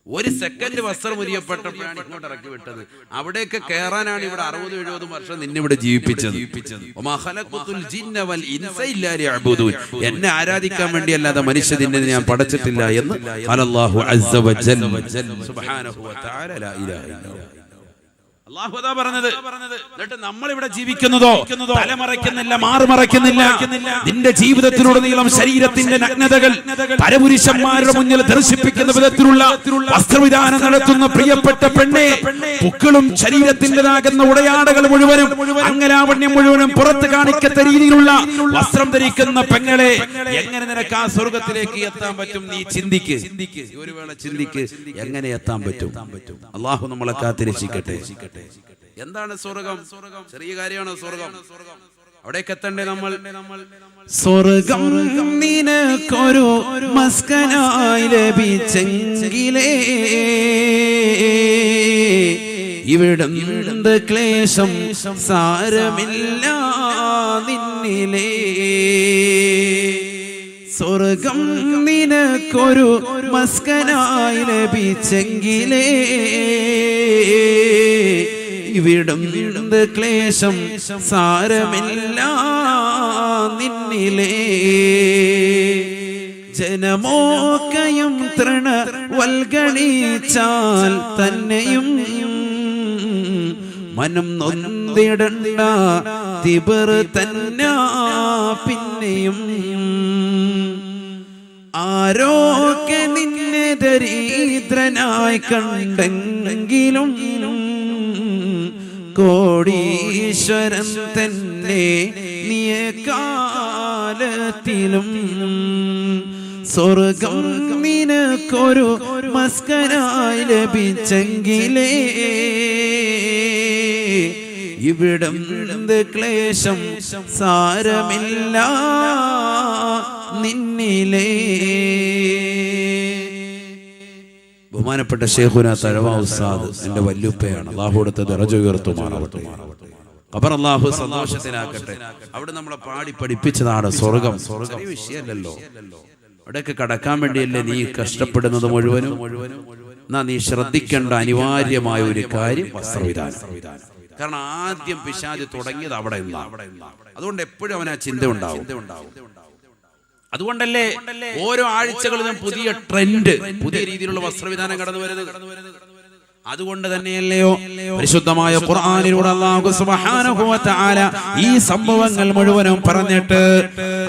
ഒരു സെക്കൻഡ് വസ്ത്രം ഉരിയപ്പെട്ടപ്പോഴാണ് ഇങ്ങോട്ട് ഇറക്കി വിട്ടത്. അവിടേക്ക് കയറാനാണ് ഇവിടെ 60-70 വർഷം നിന്നെ ഇവിടെ ജീവിപ്പിച്ചത്. എന്നെ ആരാധിക്കാൻ വേണ്ടിയല്ലാതെ മനുഷ്യനെ ഞാൻ പടച്ചിട്ടില്ല എന്ന് അല്ലാഹു അസ്സ വജൽ സുബ്ഹാനഹു വ തആല. ലാ ഇലാഹ ഇല്ലല്ലാഹ്. അല്ലാഹു അതാ പറഞ്ഞത്. എന്നിട്ട് നമ്മൾ ഇവിടെ ജീവിക്കുന്നതോ തലമറയ്ക്കുന്നില്ല, മാറുമറയ്ക്കുന്നില്ല. നിന്റെ ജീവിതത്തിലുടനീളം ശരീരത്തിന്റെ നഗ്നതകൾ പരപുരുഷന്മാരുടെ മുന്നിൽ ദർശിപ്പിക്കുന്ന വിധത്തിലുള്ള വസ്ത്രവിധാനം നടത്തുന്ന പ്രിയപ്പെട്ട പെണ്ണെ, പൂക്കളും ശരീരത്തിൻ്റെതാകുന്ന ഉടയാടകൾ മുഴുവനും, അംഗലാവണ്യം മുഴുവനും പുറത്ത് കാണിക്കത്ത രീതിയിലുള്ള വസ്ത്രം ധരിക്കുന്ന പെങ്ങളെ, എങ്ങനെ നിനക്ക് ആ സ്വർഗത്തിലേക്ക് എത്താൻ പറ്റും? നീ ചിന്തിക്ക്, ഒരു വേള ചിന്തിക്ക്, എങ്ങനെ എത്താൻ പറ്റും? അല്ലാഹു നമ്മളെ കാത്തിരക്ഷിക്കട്ടെ. എന്താണ് സ്വർഗം? ചെറിയ കാര്യമാണോ സ്വർഗം? അവിടേക്ക് എത്തണ്ടേ നമ്മൾ? സ്വർഗം നിനക്കൊരു മസ്കനായി ലഭിച്ചെങ്കിലേ ഇവിടുന്ന് ക്ലേശം സാരമില്ല നിന്നിലേ. സ്വർഗം നിനക്കൊരു മസ്കനായി ലഭിച്ചെങ്കിലേ ഇവിടുന്ന് ക്ലേശം സാരമില്ല നിന്നിലേ. ജനമോക്കയും തൃണ വൽഗണിച്ചാൽ തന്നെയും മനം നൊന്തിടണ്ട തിബർ തന്നെ പിന്നെയും ആരോക്കെ നിന്നെ ദരിദ്രനായി കണ്ടെങ്കിലും കോടീശ്വരൻ തന്നെ നീയെ കാലത്തിലും സ്വർഗം നിനക്കൊരു മസ്കനായി ലഭിച്ചെങ്കിലേ ഇവിടം ക്ലേശം സാരമില്ല നിന്നിലേ. ബഹുമാനപ്പെട്ട ശൈഖുനാ തഴവ ഉസ്താദ് എന്റെ വല്യുപ്പയാണ്. അല്ലാഹു അടുത്ത ദറജ ഉയർത്തുമാറാവട്ടെ. ഖബർ അല്ലാഹു സന്തോഷത്തിലാക്കട്ടെ. അവിടെ നമ്മളെ പാടി പഠിപ്പിച്ചതാണ് സ്വർഗം. സ്വർഗം വിഷയമല്ലല്ലോ. അവിടെയൊക്കെ കടക്കാൻ വേണ്ടിയല്ലേ നീ കഷ്ടപ്പെടുന്നത് മുഴുവനും. എന്നാ നീ ശ്രദ്ധിക്കേണ്ട അനിവാര്യമായ ഒരു കാര്യം വസ്ത്രവിധാനം. കാരണം ആദ്യം പിശാച് തുടങ്ങിയത് അവിടെ നിന്നാണ്. അതുകൊണ്ട് എപ്പോഴും അവന് ആ ചിന്ത ഉണ്ടാവും. അതുകൊണ്ടല്ലേ ഓരോ ആഴ്ചകളിലും പുതിയ ട്രെൻഡ്, പുതിയ രീതിയിലുള്ള വസ്ത്രവിധാനം കടന്നു വരുന്നത്. അതുകൊണ്ട് തന്നെയല്ലയോ പരിശുദ്ധമായ ഖുർആനിലൂടെ അല്ലാഹു സുബ്ഹാനഹു വ തആല ഈ സംഭവങ്ങൾ മുഴുവനും പറഞ്ഞിട്ട്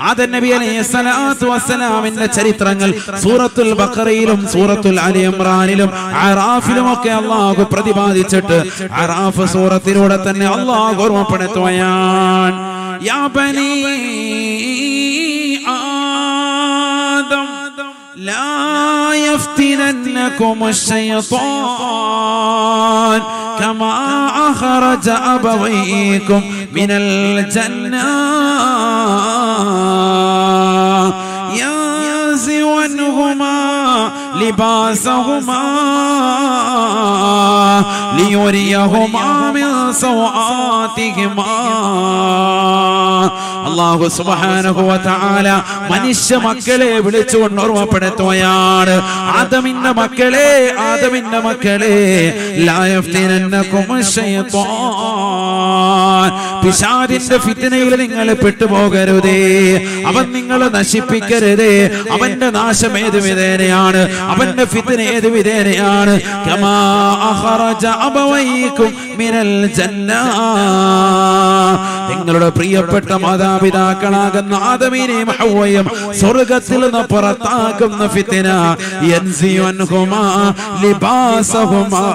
ആദം നബി അലൈഹിസ്സലാത്തു വസ്സലാമിന്റെ ചരിത്രങ്ങൾ സൂറത്തുൽ ബഖറയിലും സൂറത്തുൽ ആലി ഇംറാനിലും അറാഫിലും ഒക്കെ അല്ലാഹു പ്രതിപാദിച്ചിട്ട് അറാഫ് സൂറത്തിലൂടെ തന്നെ അല്ലാഹു ഓർമ്മപ്പെടുത്തുകയാണ്, യാ ബനീ ആദം لا يفتننكم الشيطان كما أخرج أبويكم من الجنة ينزع عنهما لباسهما ليريهما من سوآتهما. അല്ലാഹു സുബ്ഹാനഹു വ തആല മനുഷ്യ മക്കളെ വിളിച്ചുകൊണ്ട് ഓർമ്മപ്പെടുത്തുകയാണ്, ആദമിന്റെ മക്കളെ, ആദമിന്റെ മക്കളെ, ലാ യഫ്തിനന്നകും ശൈത്താൻ, പിശാചിന്റെ ഫിത്നയിൽ നിങ്ങൾ പെട്ടുപോകരുതേ, അവൻ നിങ്ങളെ നശിപ്പിക്കരുതേ. അവന്റെ നാശം ഏത് വിധേനയാണ്, അവന്റെ ഫിത്ന ഏത് വിധേനയാണ്. കമാ അഖറജ അബവൈകും മിനൽ ജന്ന, നിങ്ങളുടെ പ്രിയപ്പെട്ട മാതാപിതാക്കളാകുന്ന ആദമിനെയും ഹവ്വയും സ്വർഗ്ഗത്തിൽ നിന്ന് പുറത്താക്കുന്ന ഫിത്ന, യൻസിഉ അൻഹുമാ ലിബാസഹുമാ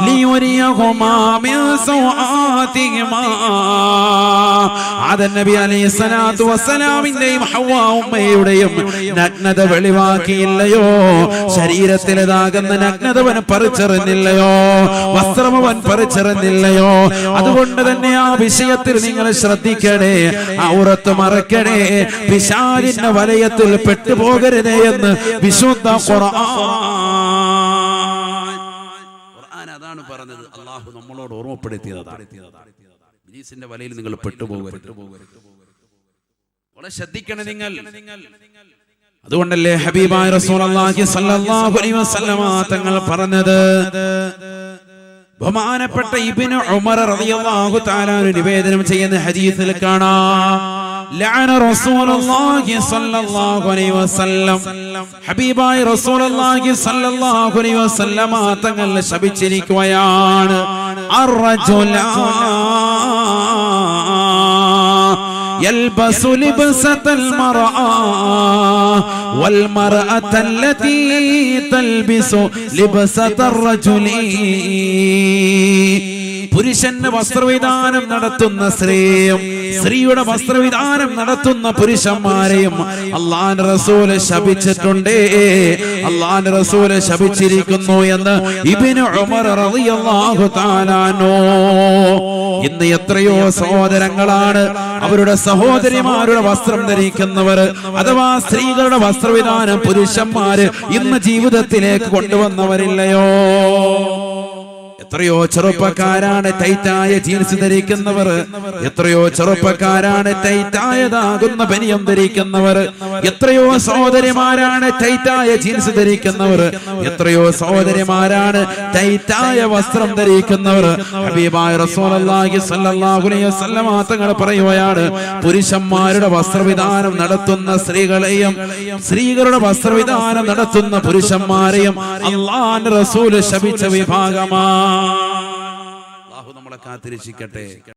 ലിയുരിയഹുമാ മിൻ സൗആതിഹിമാ. ആദം നബി അലൈഹിസ്സലാത്തു വസ്സലാമിന്റെയും ഹവ്വാ ഉമ്മയുടെയും നഗ്നത വെളിവാക്കിയില്ലയോ? ശരീരത്തിലേതാകുന്ന നഗ്നതവൻ പറിച്ചെറിഞ്ഞില്ലയോ? വസ്ത്രമവൻ പറിച്ചെറിഞ്ഞില്ലയോ? അതുകൊണ്ട് തന്നെ ആ വിഷയത്തിൽ നിങ്ങൾ ശ്രദ്ധിക്കണേ, ഔറത്ത് മറക്കണേ, പിശാചിന്റെ വലയത്തിൽ പെട്ടുപോകരുതേ എന്ന് വിശുദ്ധ ഖുർആൻ അതാണ് പറഞ്ഞത്. അല്ലാഹു നമ്മളോട് ഓർമ്മപ്പെടുത്തിയതാണ്, ഇബ്ലീസിന്റെ വലയിൽ നിങ്ങൾ പെട്ടുപോകരുത്. വളരെ ശ്രദ്ധിക്കണം നിങ്ങൾ. അതുകൊണ്ടല്ലേ ഹബീബായ റസൂലുള്ളാഹി സ്വല്ലല്ലാഹു അലൈഹി വസല്ലമ തങ്ങൾ പറഞ്ഞത്, ബഹുമാനപ്പെട്ട ഇബ്നു ഉമർ റളിയല്ലാഹു തആല നിവേദനം ചെയ്യുന്ന ഹദീസിൽ കാണാം, ലഅന റസൂലുള്ളാഹി സ്വല്ലല്ലാഹു അലൈഹി വസല്ലം, ഹബീബായ റസൂലുള്ളാഹി സ്വല്ലല്ലാഹു അലൈഹി വസല്ലമ തങ്ങൾ ശപിച്ചിരിക്കുകയാണ്, അർറജുല يلبس لبسة المرأة والمرأة التي تلبس لبسة الرجل. പുരുഷന് വസ്ത്രവിധാനം നടത്തുന്ന സ്ത്രീയും സ്ത്രീയുടെ വസ്ത്രവിധാനം നടത്തുന്ന പുരുഷന്മാരെയും അല്ലാഹുവിന്റെ റസൂൽ ശപിച്ചിട്ടുണ്ട്, അല്ലാഹുവിന്റെ റസൂൽ ശപിച്ചിരിക്കുന്നു എന്ന് ഇബ്നു ഉമർ റളിയല്ലാഹു തആല അൻഹു. ഇന്ന് എത്രയോ സഹോദരങ്ങളാണ് അവരുടെ സഹോദരിമാരുടെ വസ്ത്രം ധരിക്കുന്നവർ, അഥവാ സ്ത്രീകളുടെ വസ്ത്രവിധാനം പുരുഷന്മാര് ഇന്ന് ജീവിതത്തിലേക്ക് കൊണ്ടുവന്നവരില്ലയോ? എത്രയോ ചെറുപ്പക്കാരാണ് ടൈറ്റായ ജീൻസ് ധരിക്കുന്നവർ, എത്രയോ ചെറുപ്പക്കാരാണ് ടൈറ്റായതാകുന്ന ബനിയം ധരിക്കുന്നവർ, എത്രയോ സഹോദരിമാരാണ് ടൈറ്റായ ജീൻസ് ധരിക്കുന്നവർ, എത്രയോ സഹോദരിമാരാണ് ടൈറ്റായ വസ്ത്രം ധരിക്കുന്നവർ. ഹബീബായ റസൂലുള്ളാഹി സ്വല്ലല്ലാഹു അലൈഹി വസല്ലം തങ്ങൾ പറയുകയാണ്, പുരുഷന്മാരുടെ വസ്ത്രവിധാനം നടത്തുന്ന സ്ത്രീകളെയും സ്ത്രീകളുടെ വസ്ത്രവിധാനം നടത്തുന്ന പുരുഷന്മാരെയും അല്ലാഹുവിന്റെ റസൂൽ ശപിച്ച വിഭാഗമാണ്. അല്ലാഹു നമ്മളെ കാത്തിരക്ഷിക്കട്ടെ.